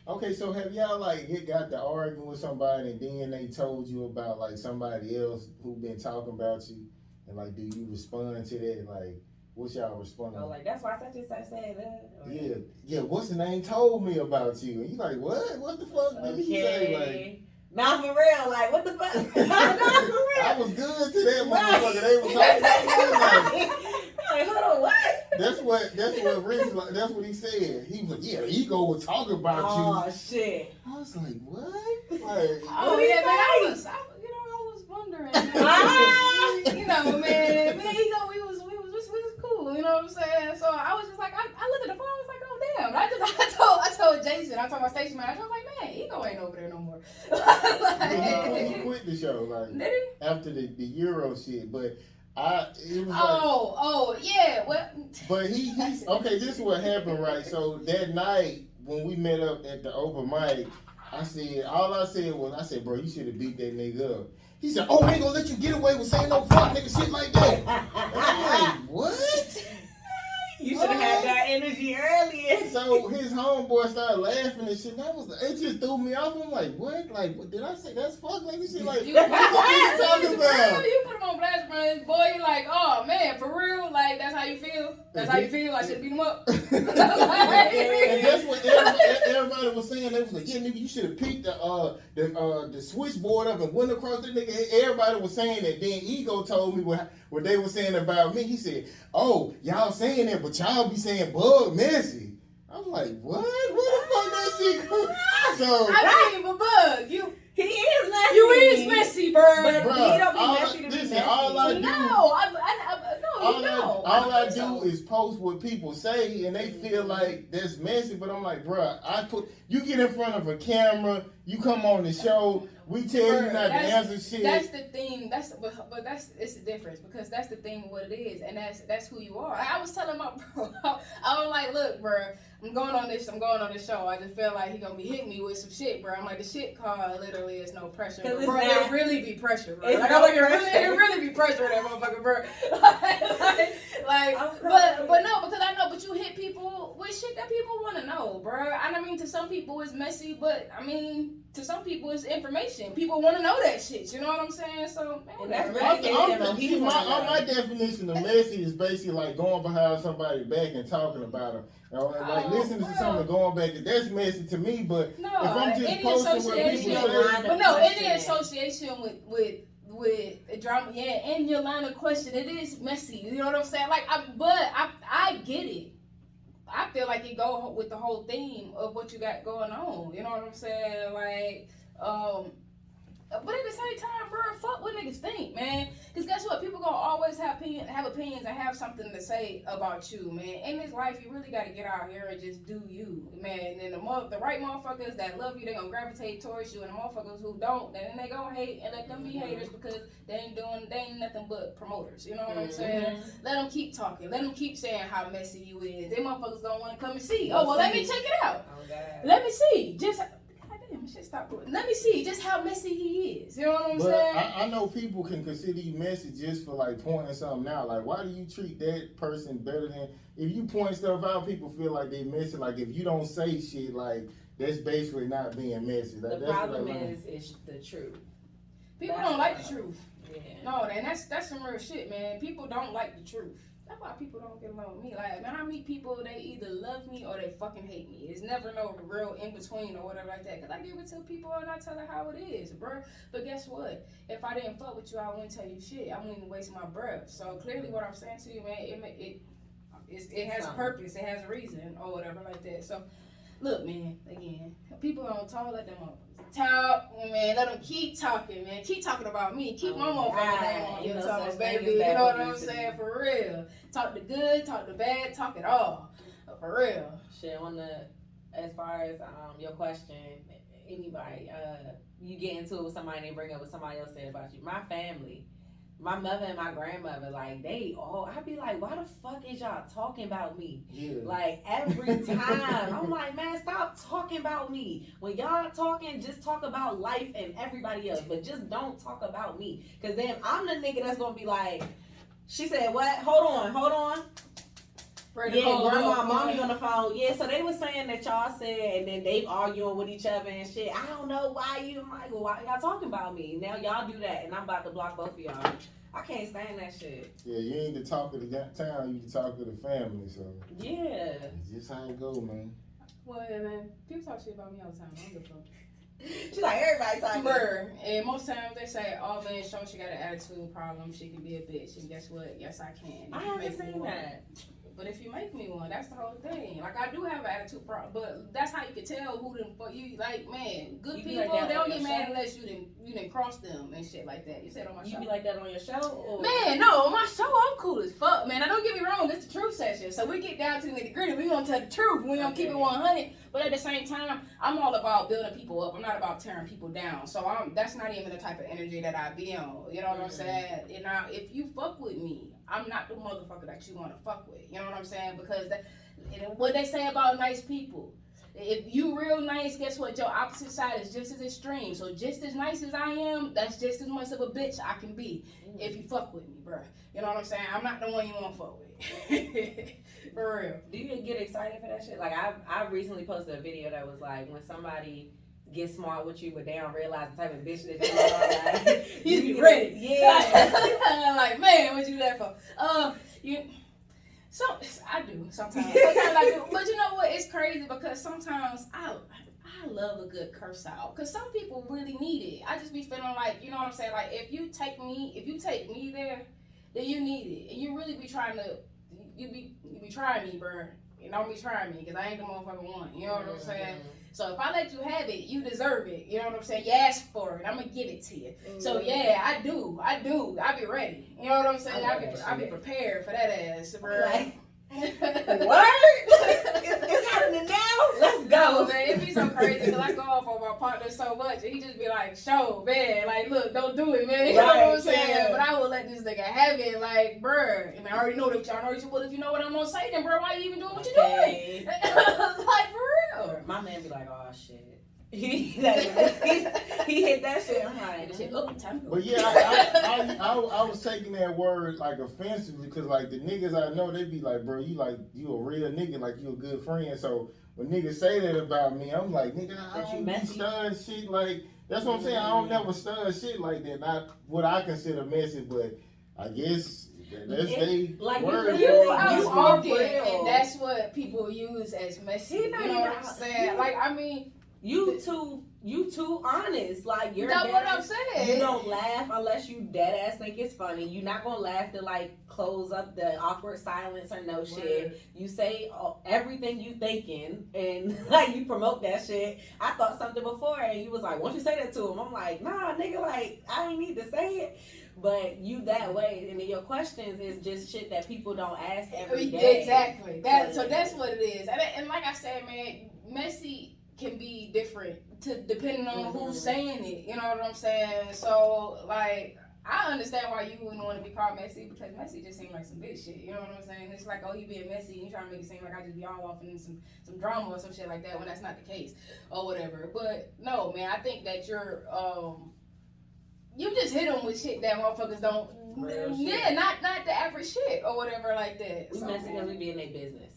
Okay, so have y'all, like, got to arguing with somebody and then they told you about, like, somebody else who been talking about you? And, like, do you respond to that? Like, what's y'all response? Oh, like, that's why such and such said that? Yeah, what's the name told me about you? And you like, what? What the fuck did you say? Like, not for real, like, what the fuck? Not for real. I was good to that motherfucker. They was talking about me. Like, hold on, what? That's what he said. He was like, yeah, the ego was talking about you. Oh, shit. I was like, what? Like, oh, yeah, man, I was wondering. You know, man, ego, we was cool, you know what I'm saying? So I was just like, I looked at the phone, I was like, oh, damn. I told Jason, I told my station manager, I was like, man, ego ain't over there no more. He quit the show, like, did he? after the Euro shit, but it was yeah. Well, but he's okay. This is what happened, right? So that night when we met up at the open mic, I said, bro, you should have beat that nigga up. He said, oh, I ain't gonna let you get away with saying no fuck nigga shit like that. And I'm like, what? You should have had that energy earlier. So his homeboy started laughing and shit. And it just threw me off. I'm like, what? Like, what did I say? That's fuck nigga shit. Like, what are you talking about? You put him on blast, bro. Boy, you're like, oh man, for real? Like, that's how you feel? That's how you feel? I should beat him up. And that's what everybody was saying. They was like, yeah, nigga, you should have picked the switchboard up and went across the nigga. Everybody was saying that. Then Ego told me what they were saying about me. He said, oh, y'all saying that, but y'all be saying Bug messy. I'm like, what? Where the fuck that shit come? So I mean, but Bug, he is messy. You is messy, bro. But he don't be messy to be messy. All I do, no, all I do is post what people say, and they feel like that's messy. But I'm like, bro, you get in front of a camera, you come on the show, we tell you not to answer shit. That's the thing. It's the difference, because that's the thing. What it is, and that's who you are. I was telling my bro, I was like, look, bro, I'm going on this show. I just feel like he gonna be hitting me with some shit, bro. I'm like, the shit card literally is no pressure, bro. It really be pressure, bro. Like, it really be pressure that motherfucker, bro. But you hit people with shit that people want to know, bro. And I mean, to some people it's messy, but I mean, to some people it's information. People want to know that shit. You know what I'm saying? So, man, my definition of messy is basically like going behind somebody's back and talking about them. Like listening to something going back. That's messy to me. But if I'm just posting what people say, but no, any association with drama, yeah, in your line of question, it is messy. You know what I'm saying? Like, I get it. I feel like it go with the whole theme of what you got going on. You know what I'm saying? Like, But at the same time, bro, fuck what niggas think, man. Because guess what? People gonna always have opinions and have something to say about you, man. In this life, you really gotta get out here and just do you, man. And the right motherfuckers that love you, they gonna gravitate towards you. And the motherfuckers who don't, then they gonna hate and let them be haters because they ain't nothing but promoters. You know what I'm saying? Let them keep talking. Let them keep saying how messy you is. They motherfuckers gonna want to come and see. Oh, well, let me check it out. Oh, God. Let me see. Just... Shit, stop doing. Let me see just how messy he is. You know what I'm saying? I know people can consider you messy just for like pointing something out. Like, why do you treat that person better than if you point stuff out? People feel like they messy. Like, if you don't say shit, like that's basically not being messy. Like, the problem is the truth. People don't like the truth. Yeah. No, and that's some real shit, man. People don't like the truth. That's why people don't get along with me. Like, when I meet people, they either love me or they fucking hate me. It's never no real in between or whatever like that. Because I give it to people and I tell her how it is, bro. But guess what? If I didn't fuck with you, I wouldn't tell you shit. I wouldn't even waste my breath. So clearly what I'm saying to you, man, it has a purpose. It has a reason or whatever like that. So, look, man, again, people don't talk, let them talk, man. Let them keep talking, man. Keep talking about me. Keep my motherfucking name on your tongue, baby. You know what I'm saying? For real. Talk the good, talk the bad, talk it all. For real. Shit, as far as your question, anybody, you get into it with somebody and they bring up what somebody else said about you. My family, my mother and my grandmother, like, I'd be like, why the fuck is y'all talking about me? Yeah. Like, every time. I'm like, man, stop talking about me. When y'all talking, just talk about life and everybody else, but just don't talk about me. Because then I'm the nigga that's going to be like, she said, what? Hold on. Yeah, grandma, mommy on the phone. Yeah, so they were saying that y'all said, and then they arguing with each other and shit. I don't know why I'm like, well, why y'all talking about me? Now y'all do that, and I'm about to block both of y'all. I can't stand that shit. Yeah, you ain't the talk of the town, you the talk of the family, so. Yeah. It's just how it go, man. Well, yeah, man. People talk shit about me all the time. I don't give a fuck. She's like, everybody talking. Bruh. And most times they say, oh man, she got an attitude problem. She can be a bitch. And guess what? Yes, I can. I haven't seen that. But if you make me one, that's the whole thing. Like, I do have an attitude problem, but that's how you can tell who done for you. Like, man, good You people, like they don't get show? mad unless you didn't cross them and shit like that. You said on my show. You be like that on your show? Or? Man, no, on my show, I'm cool as fuck, man. Now, don't get me wrong, it's the truth session. So we get down to the nitty gritty. We gonna tell the truth. We gonna keep it 100. But at the same time, I'm all about building people up. I'm not about tearing people down. So that's not even the type of energy that I be on. You know what I'm saying? And now, if you fuck with me, I'm not the motherfucker that you want to fuck with. You know what I'm saying? Because what they say about nice people. If you real nice, guess what? Your opposite side is just as extreme. So just as nice as I am, that's just as much of a bitch I can be if you fuck with me, bro. You know what I'm saying? I'm not the one you want to fuck with. For real. Do you get excited for that shit? Like, I recently posted a video that was like, when somebody gets smart with you, but they don't realize the type of bitch that you are. Like, you be ready. Yeah. Like, man, what you there for? So I do sometimes. Sometimes I do. But you know what? It's crazy because sometimes I love a good curse out. Because some people really need it. I just be feeling like, you know what I'm saying? Like, if you take me there, then you need it. And you really be trying to, you be trying me, bro. You don't be trying me because I ain't the motherfucking one. You know what I'm saying? So if I let you have it, you deserve it. You know what I'm saying? You ask for it. I'm going to give it to you. So yeah, I do. I be ready. You know what I'm saying? I be prepared for that ass, bro. Like, what? It's happening now? Let's go. No, man, it be so crazy because I go off on my partner so much and he just be like, show, man, like, look, don't do it, man. You know what I'm saying? Yeah. But I will let this nigga have it, like, bruh. And I already know that y'all know well, if you know what I'm gonna say, then, bro, why you even doing what you doing? Like, for real. My man be like, oh, shit. He hit that shit. I'm like, But yeah, I was taking that word like offensively because like the niggas I know, they be like, bro, you a real nigga, like you a good friend. So when niggas say that about me, I'm like, nigga, I don't be stud shit like. That's what I'm saying. I don't never stud shit like that. Not what I consider messy, but I guess that's they like word. You outspoken, and that's what people use as messy. You know what I'm saying? Like, I mean. You too honest. Like you're That's dead what I'm ass- saying. You don't laugh unless you dead ass think it's funny. You're not gonna laugh to like close up the awkward silence or no shit. You say everything you thinking and like you promote that shit. I thought something before and you was like, "Won't you say that to him?" I'm like, "Nah, nigga, like I ain't need to say it." But you that way, and then your questions is just shit that people don't ask every day. Exactly. So that's what it is. And like I said, man, messy can be different depending on who's saying it. You know what I'm saying? So like, I understand why you wouldn't want to be called messy, because messy just seems like some bitch shit. You know what I'm saying? It's like, oh, you being messy and you trying to make it seem like I just be all off in some drama or some shit like that when that's not the case or whatever. But no, man, I think that you're you just hit them with shit that motherfuckers don't. Yeah, not the average shit or whatever like that. We messy because we be in their business.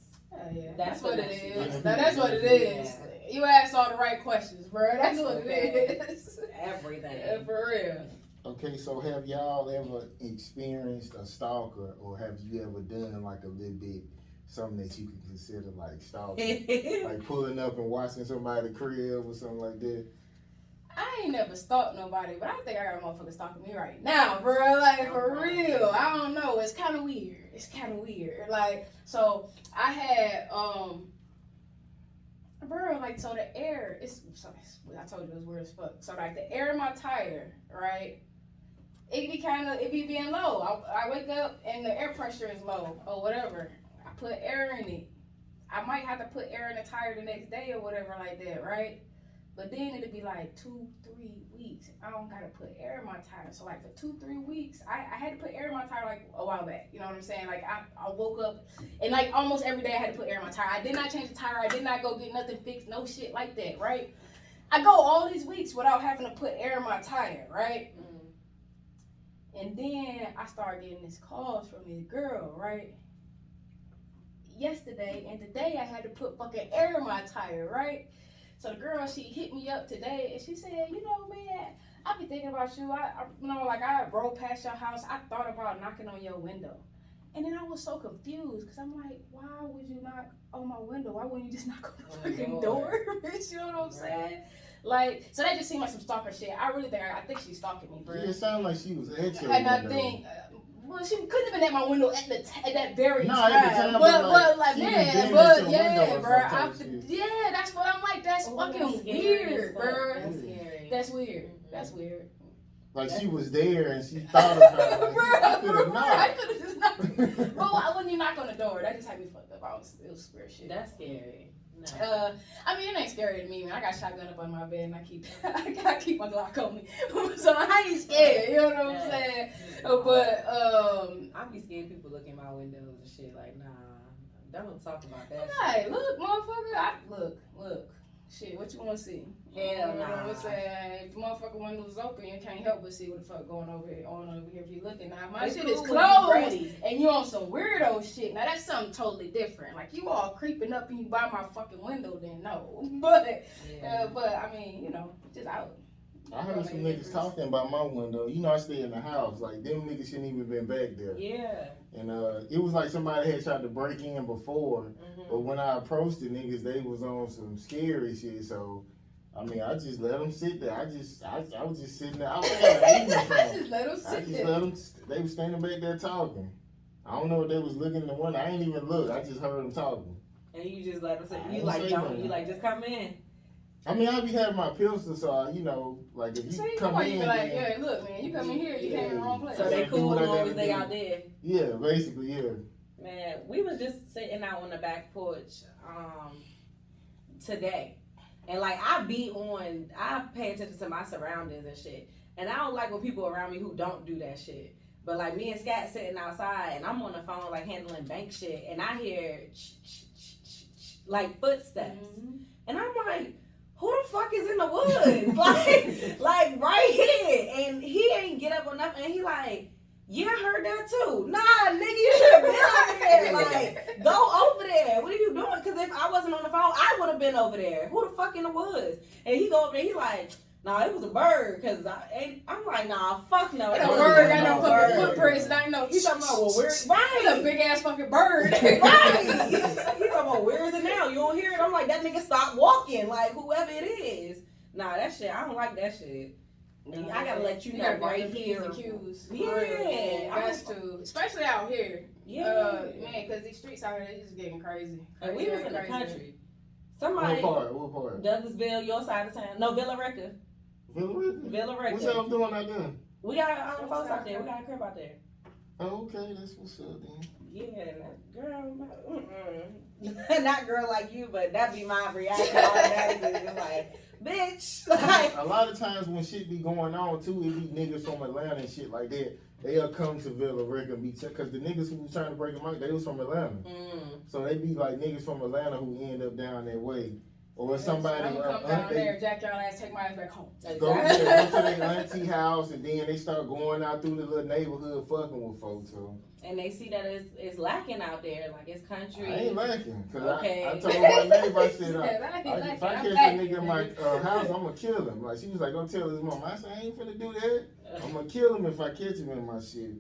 Yeah, That's what what it messy is. is. Now, that's what it is. You asked all the right questions, bro. That's what it is. Everything. Yeah, for real. Okay, so have y'all ever experienced a stalker, or have you ever done like a little bit something that you could consider like stalking, like pulling up and watching somebody's crib or something like that? I ain't never stalked nobody, but I think I got a motherfucker stalking me right now, bro. Like, for real. I don't know. It's kind of weird. Like, so I had, bro, like, so the air, I told you it was weird as fuck. So, like, the air in my tire, right, it be being low. I wake up and the air pressure is low or whatever. I put air in it. I might have to put air in the tire the next day or whatever like that, right? But then it'd be like 2-3 weeks. I don't gotta put air in my tire. So like for 2-3 weeks, I had to put air in my tire like a while back. You know what I'm saying? Like I woke up and like almost every day I had to put air in my tire. I did not change the tire. I did not go get nothing fixed. No shit like that, right? I go all these weeks without having to put air in my tire, right? And then I started getting these calls from this girl, right? Yesterday and today I had to put fucking air in my tire, right? So the girl, she hit me up today and she said, you know, man, I be thinking about you. I rode past your house. I thought about knocking on your window. And then I was so confused because I'm like, why would you knock on my window? Why wouldn't you just knock on the freaking door? Bitch, you know what I'm saying? Like, so that just seemed like some stalker shit. I really think she's stalking me, bro. Yeah, it sounded like she was at your And window. I think, well, she couldn't have been at my window at that very time. At the time, but like, she man, was but bending your yeah, window or bro. some type Yeah, that's what I'm like. That's fucking weird, bro. That's scary. That's weird. That's weird. Like she was there and she thought about it. Like, Bro, I could have knocked. I could have just knocked. Well, why wouldn't you knock on the door? That just had me fucked up. It was weird shit. That's scary. No. I mean, it ain't scary to me, man. I got a shotgun up on my bed and I keep my Glock on me. So I ain't scared, you know what I'm saying? But, I be scared people look in my windows and shit like, nah, don't talk about that hey, shit. look, motherfucker, look. Shit, what you want to see? Hell You know what nah. I'm saying? If the motherfucker window is open, you can't help but see what the fuck going on over here if you looking. Now, my It's shit cool is when you closed ready. and you on some weirdo shit. Now, that's something totally different. Like, you all creeping up and you by my fucking window, then no. But I mean, you know, just out. I heard some niggas talking about my window. You know, I stay in the house. Like, them niggas shouldn't even been back there. Yeah. And it was like somebody had tried to break in before. But when I approached the niggas, they was on some scary shit. So, I mean, I just let them sit there. I was just sitting there. I was Just let them sit there. They was standing back there talking. I don't know if they was looking in the window. I ain't even look. I just heard them talking. And you just let them sit. I You ain't like say don't. nothing. You like just come in. I mean, I be having my pistol, so you know, like if you See, come why in, you be like, then- yeah, look, man, you come in here, you came in the wrong place. So they do cool what I as long gotta as they do. out there. Yeah, basically, yeah. Man, we was just sitting out on the back porch today. And like I pay attention to my surroundings and shit. And I don't like when people around me who don't do that shit. But like me and Scat sitting outside and I'm on the phone like handling bank shit and I hear like footsteps. And I'm like, who the fuck is in the woods? like right here. And he ain't get up or nothing. And he like, yeah, I heard that too. Nah, nigga, you should have been over there. Like, go over there. What are you doing? Because if I wasn't on the phone, I would have been over there. Who the fuck in the woods? And he go over there, he like, Nah, it was a bird, cause I'm like, nah, fuck no. That It was bird got no no fucking bird. footprints, and I know You talking about, well, where? It's a Right. big ass fucking bird. Right. You talking about, where is it now? You don't hear it? I'm like, that nigga stopped walking, like, whoever it is. Nah, that shit, I don't like that shit. I gotta let you know right here. Yeah. That's too. Especially out here. Yeah. Man, because these streets out here, they just getting crazy. And we was in the country. What Somebody, part? Douglasville, your side of town. No, Villa Rica. Villa Rica. What's y'all doing out there? We got folks out there. We got a crib out there. Oh, okay, that's what's up then. Yeah, that girl, not girl like you, but that'd be my reaction automatically. It's like, bitch. Like, A lot of times when shit be going on too, it be niggas from Atlanta and shit like that. They'll come to Villa Rica and be because the niggas who was trying to break them out, they was from Atlanta. So they be like niggas from Atlanta who end up down that way. Or somebody I'm gonna come down there, jack y'all ass, take my ass back home. go to their auntie house and then they start going out through the little neighborhood fucking with folks. So. And they see that it's lacking out there, like it's country. I ain't lacking, cause Okay. I told my neighbor, I said, Yeah, if I catch a nigga in my house, I'm gonna kill him. Like she was like, go tell his mom. I said, I ain't finna do that. I'm gonna kill him if I catch him in my shit.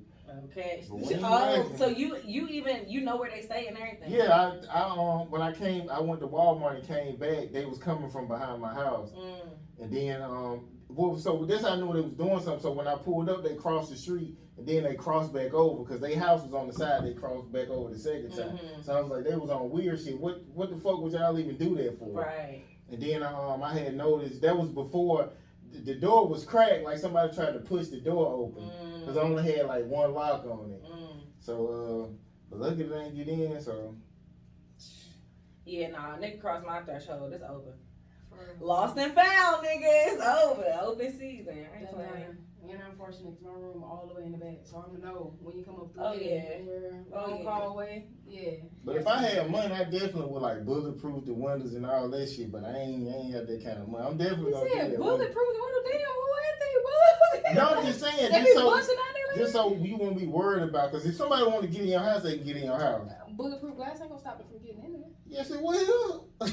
Okay. But we ain't Oh, lacking. so you know where they stay and everything. Yeah, I when I came, I went to Walmart and came back. They was coming from behind my house, and then so that's how I knew they was doing something. So when I pulled up, they crossed the street. And then they crossed back over because their house was on the side. They crossed back over the second time. So I was like, they was on weird shit. What the fuck would y'all even do that for? Right. And then I had noticed that was before the door was cracked. Like somebody tried to push the door open because I only had like one lock on it. So but luckily they didn't get in. So yeah, nah, nigga crossed my threshold. It's over. Lost and found, nigga. It's over. Open season. I ain't playing. And I'm fortunate because my room all the way in the back, so I'm gonna know when you come up through Oh, yeah. call away. Yeah. But if I had money, I definitely would like bulletproof the windows and all that shit. But I ain't got that kind of money. I'm definitely gonna do that. Bulletproof the window, damn, who had they? No, I'm just saying, They be busting out there like just so you won't be worried about. Because if somebody want to get in your house, they can get in your house. Bulletproof glass ain't gonna stop it from getting in there. Yes, it will. I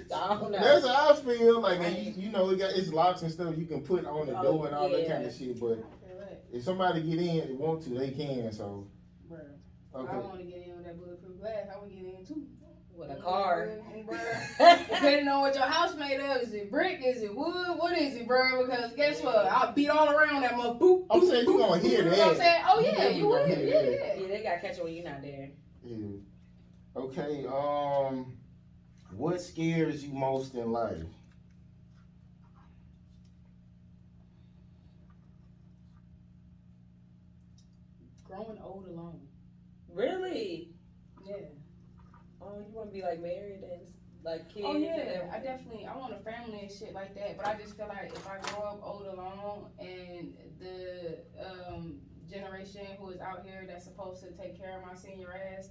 don't know. That's how I feel. Like you know, it's locks and stuff you can put on the door and all that kind of shit. But if somebody get in, they want to, they can. So, bro, okay. I want to get in with that bulletproof glass. I want to get in too. With a car. Depending on what your house made of, is it brick? Is it wood? What is it, bro? Because guess what? I'll beat all around that mother. Boop. I'm saying you gonna hear that. You know what I'm saying? Oh yeah, you would. hear that. Yeah, they gotta catch you when you're not there. Yeah. Okay. What scares you most in life? Growing old alone. Really? Yeah. Oh, you want to be like married and like kids? Oh yeah, and I want a family and shit like that. But I just feel like if I grow up old alone and the generation who is out here that's supposed to take care of my senior ass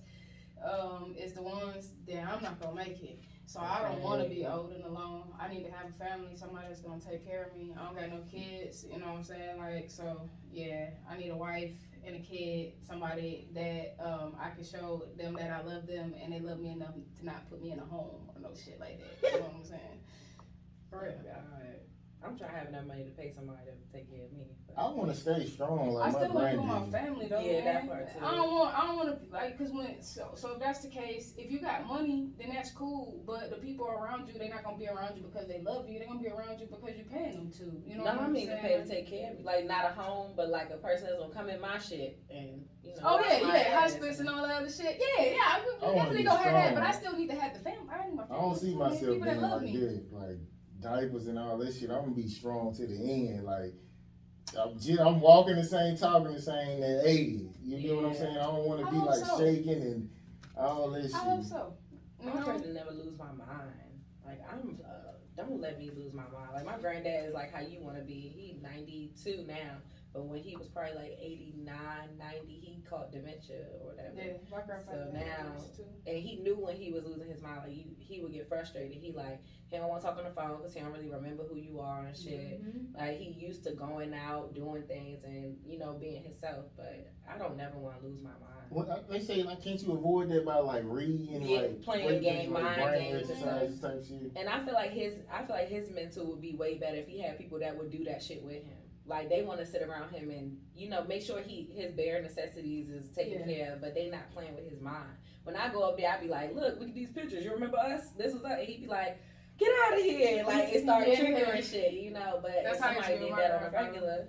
is the ones, then I'm not gonna make it. So I don't want to be old and alone. I need to have a family, somebody that's gonna take care of me. I don't got no kids, you know what I'm saying? Like, so yeah, I need a wife and a kid, somebody that I can show them that I love them and they love me enough to not put me in a home or no shit like that. You know what I'm saying? For real, God. I'm trying to have enough money to pay somebody to take care of me. I want to stay strong like I my still want to granddaddy. want my family though. Yeah, man. that part too. I don't want to like, cause so if that's the case, if you got money, then that's cool. But the people around you, they're not gonna be around you because they love you. They're gonna be around you because you're paying them to. You know No, what I I'm mean to saying? pay to take care of me. Like not a home, but like a person that's gonna come in my shit and you know. Oh wash my yeah, ass hospice and all that other shit. Yeah, I we wanna definitely be gonna have that. strong. But I still need to have the family. I need my I family. don't see too, myself people that being love like me. that, like diapers and all that shit. I'm gonna be strong to the end. Like I'm walking the same, talking the same at 80. You know what I'm saying? I don't want to I be hope like so. shaking and all that shit. I hope so. I'm trying to never lose my mind. Like I'm, don't let me lose my mind. Like my granddad is like how you want to be. He's 92 now, But when he was probably like 89, 90, he caught dementia or whatever. Yeah, my grandfather. So now, and he knew when he was losing his mind, like he would get frustrated. He don't want to talk on the phone because he don't really remember who you are and shit. Mm-hmm. Like he used to going out, doing things, and being himself. But I don't never want to lose my mind. Well, they say, like, can't you avoid that by like reading, like playing like mind brain games, exercises type shit? And I feel like his mental would be way better if he had people that would do that shit with him. Like they want to sit around him and make sure his bare necessities is taken care of, but they not playing with his mind. When I go up there, I be like, look at these pictures. You remember us? This was us. And he be like, get out of here! Like it start triggering shit, But that's if how somebody did that on a regular,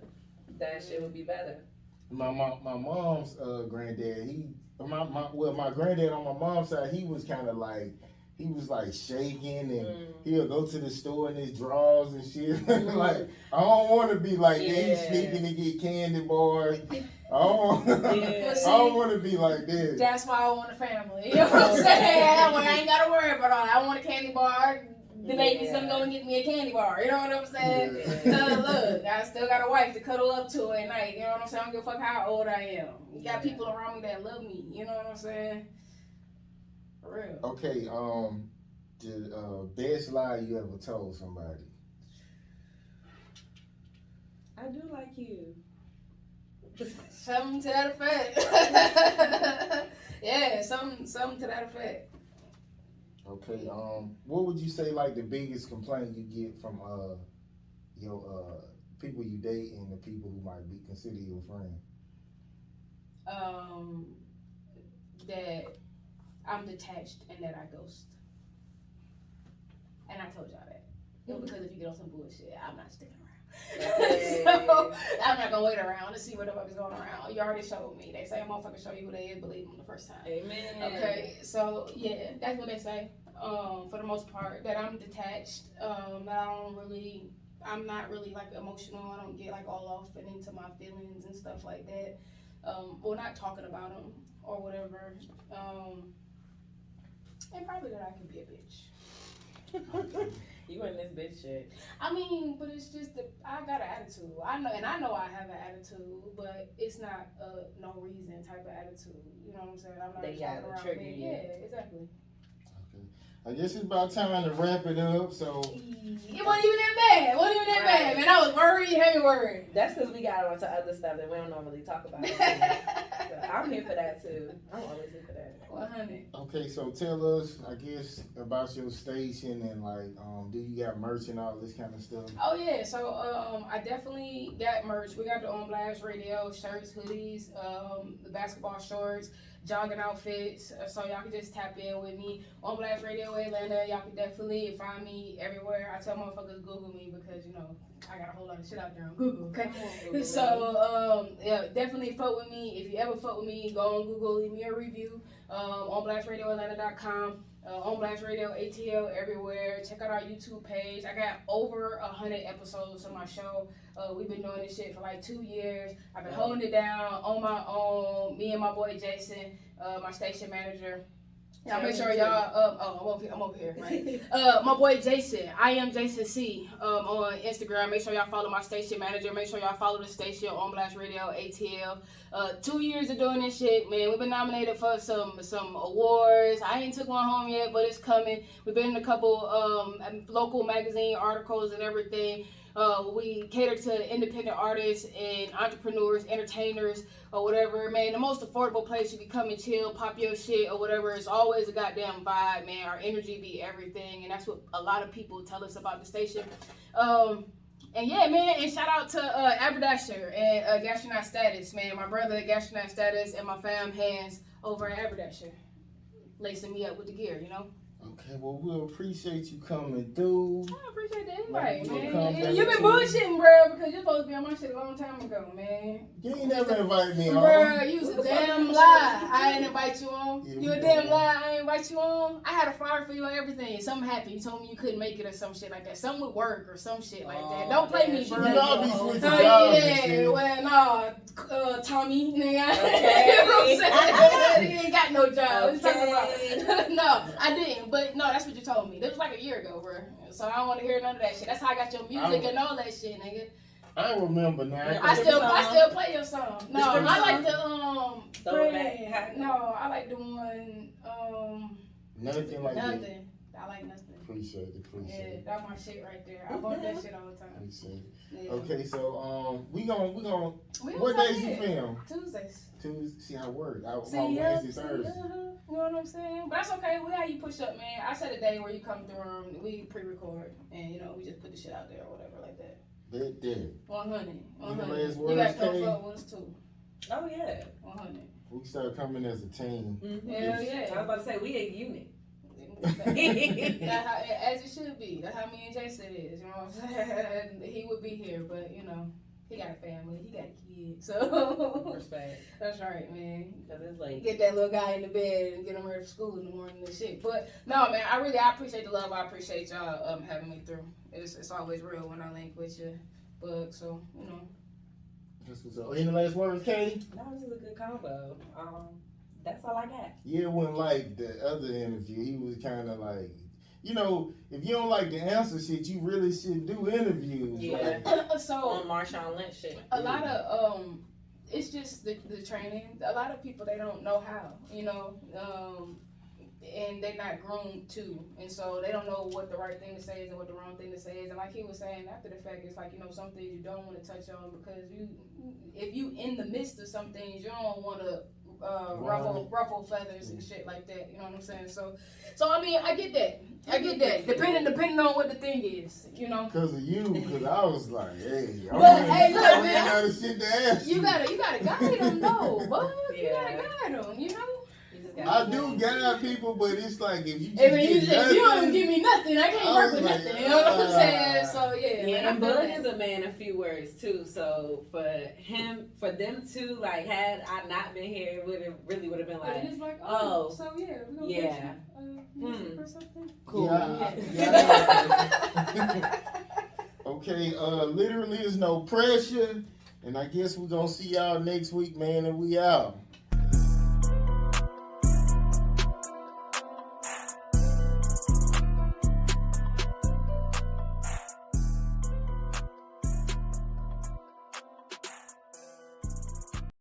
that shit would be better. My mom's granddad, my granddad on my mom's side, he was kind of like. He was like shaking and he'll go to the store in his drawers and shit. Like, I don't want to be like that. He's sneaking to get candy bars. I don't want to be like that. That's why I want a family. You know what I'm saying? When I ain't got to worry about all that. I want a candy bar. The baby's gonna go and get me a candy bar. You know what I'm saying? Look, I still got a wife to cuddle up to at night. You know what I'm saying? I don't give a fuck how old I am. You got people around me that love me. You know what I'm saying? For real. Okay, the best lie you ever told somebody? I do like you. Something to that effect. Yeah, something to that effect. Okay, what would you say like the biggest complaint you get from your people you date and the people who might be considered your friend? That I'm detached and that I ghost. And I told y'all that. Because if you get on some bullshit, I'm not sticking around. So I'm not gonna wait around to see what the fuck is going around. You already showed me. They say a motherfucker show you who they is, believe them the first time. Amen. Okay, so yeah, that's what they say. For the most part, that I'm detached. That I'm not really like emotional. I don't get like all off and into my feelings and stuff like that. Or not talking about them or whatever. And probably that I can be a bitch. You in this bitch shit. I mean, but it's just I got an attitude. I know I have an attitude, but it's not a no reason type of attitude. You know what I'm saying? I'm not They talking gotta around trigger me. you. Yeah, exactly. Okay, I guess it's about time to wrap it up. So It wasn't even that bad. It wasn't even that bad, man. I was worried, heavy worried. That's because we got onto other stuff that we don't normally talk about. So I'm here for that too. I'm always here for that. 100. okay, so tell us, I guess, about your station and like, do you got merch and all this kind of stuff? Oh yeah, so I definitely got merch. We got the On Blast Radio shirts, hoodies, the basketball shorts, jogging outfits. So y'all can just tap in with me. On Blast Radio Atlanta, y'all can definitely find me everywhere. I tell motherfuckers Google me because I got a whole lot of shit out there on Google. Okay, so yeah, definitely fuck with me. If you ever fuck with me, go on Google, leave me a review. OnBlastRadioAtlanta.com. On Blast Radio ATL everywhere. Check out our YouTube page. I got over 100 episodes of my show. We've been doing this shit for like 2 years. I've been holding it down on my own. Me and my boy Jason, my station manager. Y'all make sure y'all I'm over here, right? My boy Jason, I am Jason C on Instagram. Make sure y'all follow my station manager. Make sure y'all follow the station On Blast Radio ATL. 2 years of doing this shit, man. We've been nominated for some awards. I ain't took one home yet, but it's coming. We've been in a couple local magazine articles and everything. We cater to independent artists and entrepreneurs, entertainers, or whatever. Man, the most affordable place you can come and chill, pop your shit, or whatever. It's always a goddamn vibe, man. Our energy be everything, and that's what a lot of people tell us about the station. And yeah, man, and shout out to Aberdasher and Gastronaut Status, man. My brother, Gastronaut Status, and my fam hands over at Aberdasher, lacing me up with the gear, Okay, well, we'll appreciate you coming through. I appreciate the invite, Like, man. You've been bullshitting, bro, because you're supposed to be on my shit a long time ago, man. You ain't never invited me on. Bro, you was a damn lie. I ain't invite you on. Yeah, You a damn lie. I ain't invite you on. I had a flyer for you and everything. Something happened. You told me you couldn't make it or some shit like that. Something with work or some shit like that. Don't play me, bro. You know I be switching Oh, jobs and yeah, shit. well, no, Tommy, nigga. Okay. You know what I'm saying? He ain't got no job. What you talking Okay. about? No, I didn't. But no, that's what you told me. That was like a year ago, bro. So I don't want to hear none of that shit. That's how I got your music and all that shit, nigga. I remember now. Yeah, I still play your song. No, stripper I like song? the Throw it Fred. back. No, I like the one Nothing like that. nothing. I like nothing. Appreciate it. Yeah, that's my shit right there. I bump that shit all the time. Appreciate it. Yeah. Okay, so we gonna We what don't days you say it. film? Tuesdays. Tuesday. See how it work. See, On yeah, Wednesday, see, Thursday. You know what I'm saying? But that's okay. We how you push up, man. I set a day where you come through. We pre-record, and we just put the shit out there or whatever like that. That. 100. Any last 100. You words, got to come Kay? fuck with us too. Oh yeah. 100. We start coming as a team. Mm-hmm. Hell I was yeah. about to say we a unit. That's how, as it should be. That's how me and Jay said it is. You know what I'm saying? He would be here, but he got a family. He got a kid. So Respect. that's right, man. Because it's like Get that little guy in the bed and get him ready for school in the morning and shit. But no, man, I appreciate the love. I appreciate y'all having me through. It's always real when I link with you, Bug. So That's what's up. Any last words, Katie? no, this is a good combo. That's all I got. Yeah, it wasn't like the other interview. He was kind of like, if you don't like the answer shit, you really should do interviews. Yeah. Like, so On Marshawn Lynch shit. a lot of it's just the training. A lot of people they don't know how, and they're not groomed to, and so they don't know what the right thing to say is and what the wrong thing to say is. And like he was saying after the fact, it's like some things you don't want to touch on because if you in the midst of some things, you don't want to ruffle feathers and shit like that. You know what I'm saying? So I mean, I get that. Depending on what the thing is, because of you, because I was like, hey, But, hey, look, I man, got shit to ask You gotta guide them though, bud. You Yeah. gotta guide them, You just I do guide people, but it's like if you just If get you don't nothing, give me nothing, I can't I work was with like, nothing. You know what I'm saying? So yeah, Yeah, man, and I feel Bud that. is a man of few words too. So for them two, like, had I not been here, it would have been But like, it's like, oh, so yeah, we're gonna yeah. music or something. cool. Yeah. Okay, literally is no pressure, and I guess we're gonna see y'all next week, man, and we out.